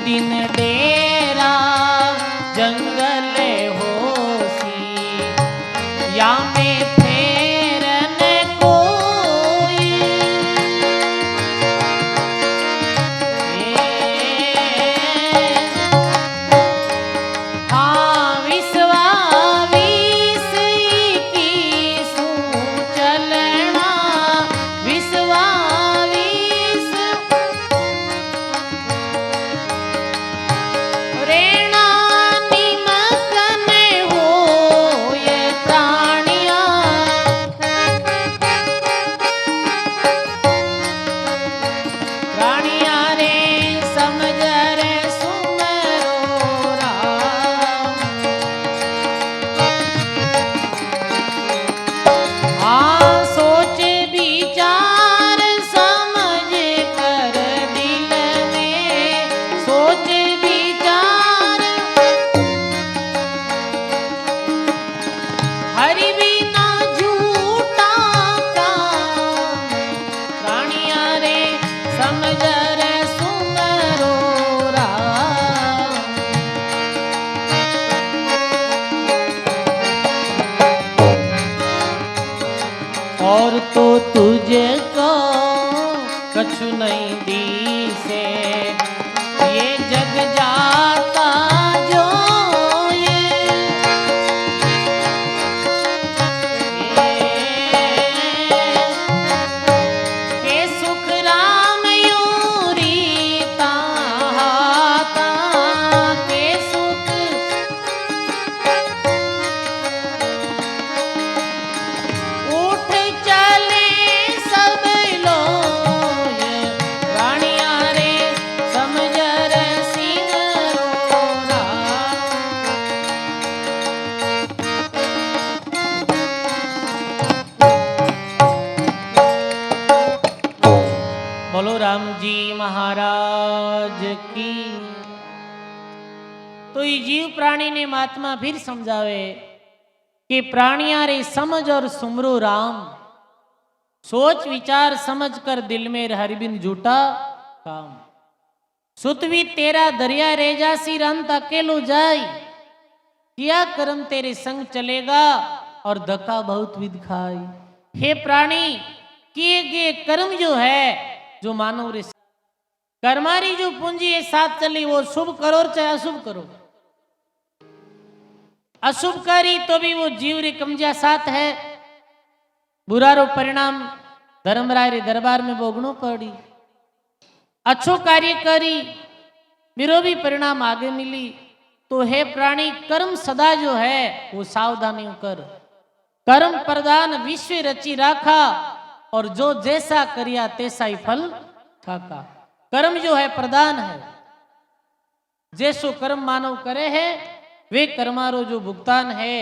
Speaker 1: दिन डेरा जंगल होसी या में फेरन कोई हाँ विश्वास की सू चलना विश्वास और तो तुझको कछु नहीं दिसे ये जग जाता जो के सुख राम यूरी ताहाता के सुख उठ चले सब लोग रानिया रे समझ रे सिंह रोरा बोलो राम जी महाराज की। तो ये जीव प्राणी ने महात्मा फिर समझावे कि प्राणिया रे समझ और सुमरो राम सोच विचार समझ कर दिल में हरिबिन झूठा काम सुतवी तेरा दरिया रे जासी रंत अकेलो जाई किया कर्म तेरे संग चलेगा और धक्का बहुत विध खाई। हे प्राणी किए गए कर्म जो है जो मानव रे कर्मारी जो पूंजी है साथ चली वो शुभ करो और चाहे अशुभ करो अशुभ करी तो भी वो जीव रे कमजा साथ है बुरा रो परिणाम धर्मराय रे दरबार में भोगनो पड़ी अच्छो कार्य करी बिरो भी परिणाम आगे मिली। तो हे प्राणी कर्म सदा जो है वो सावधानी कर कर्म प्रधान विश्व रची राखा और जो जैसा करिया तैसा ही फल खाका। कर्म जो है प्रदान है। जैसो कर्म मानव करे है वे कर्मारो जो भुगतान है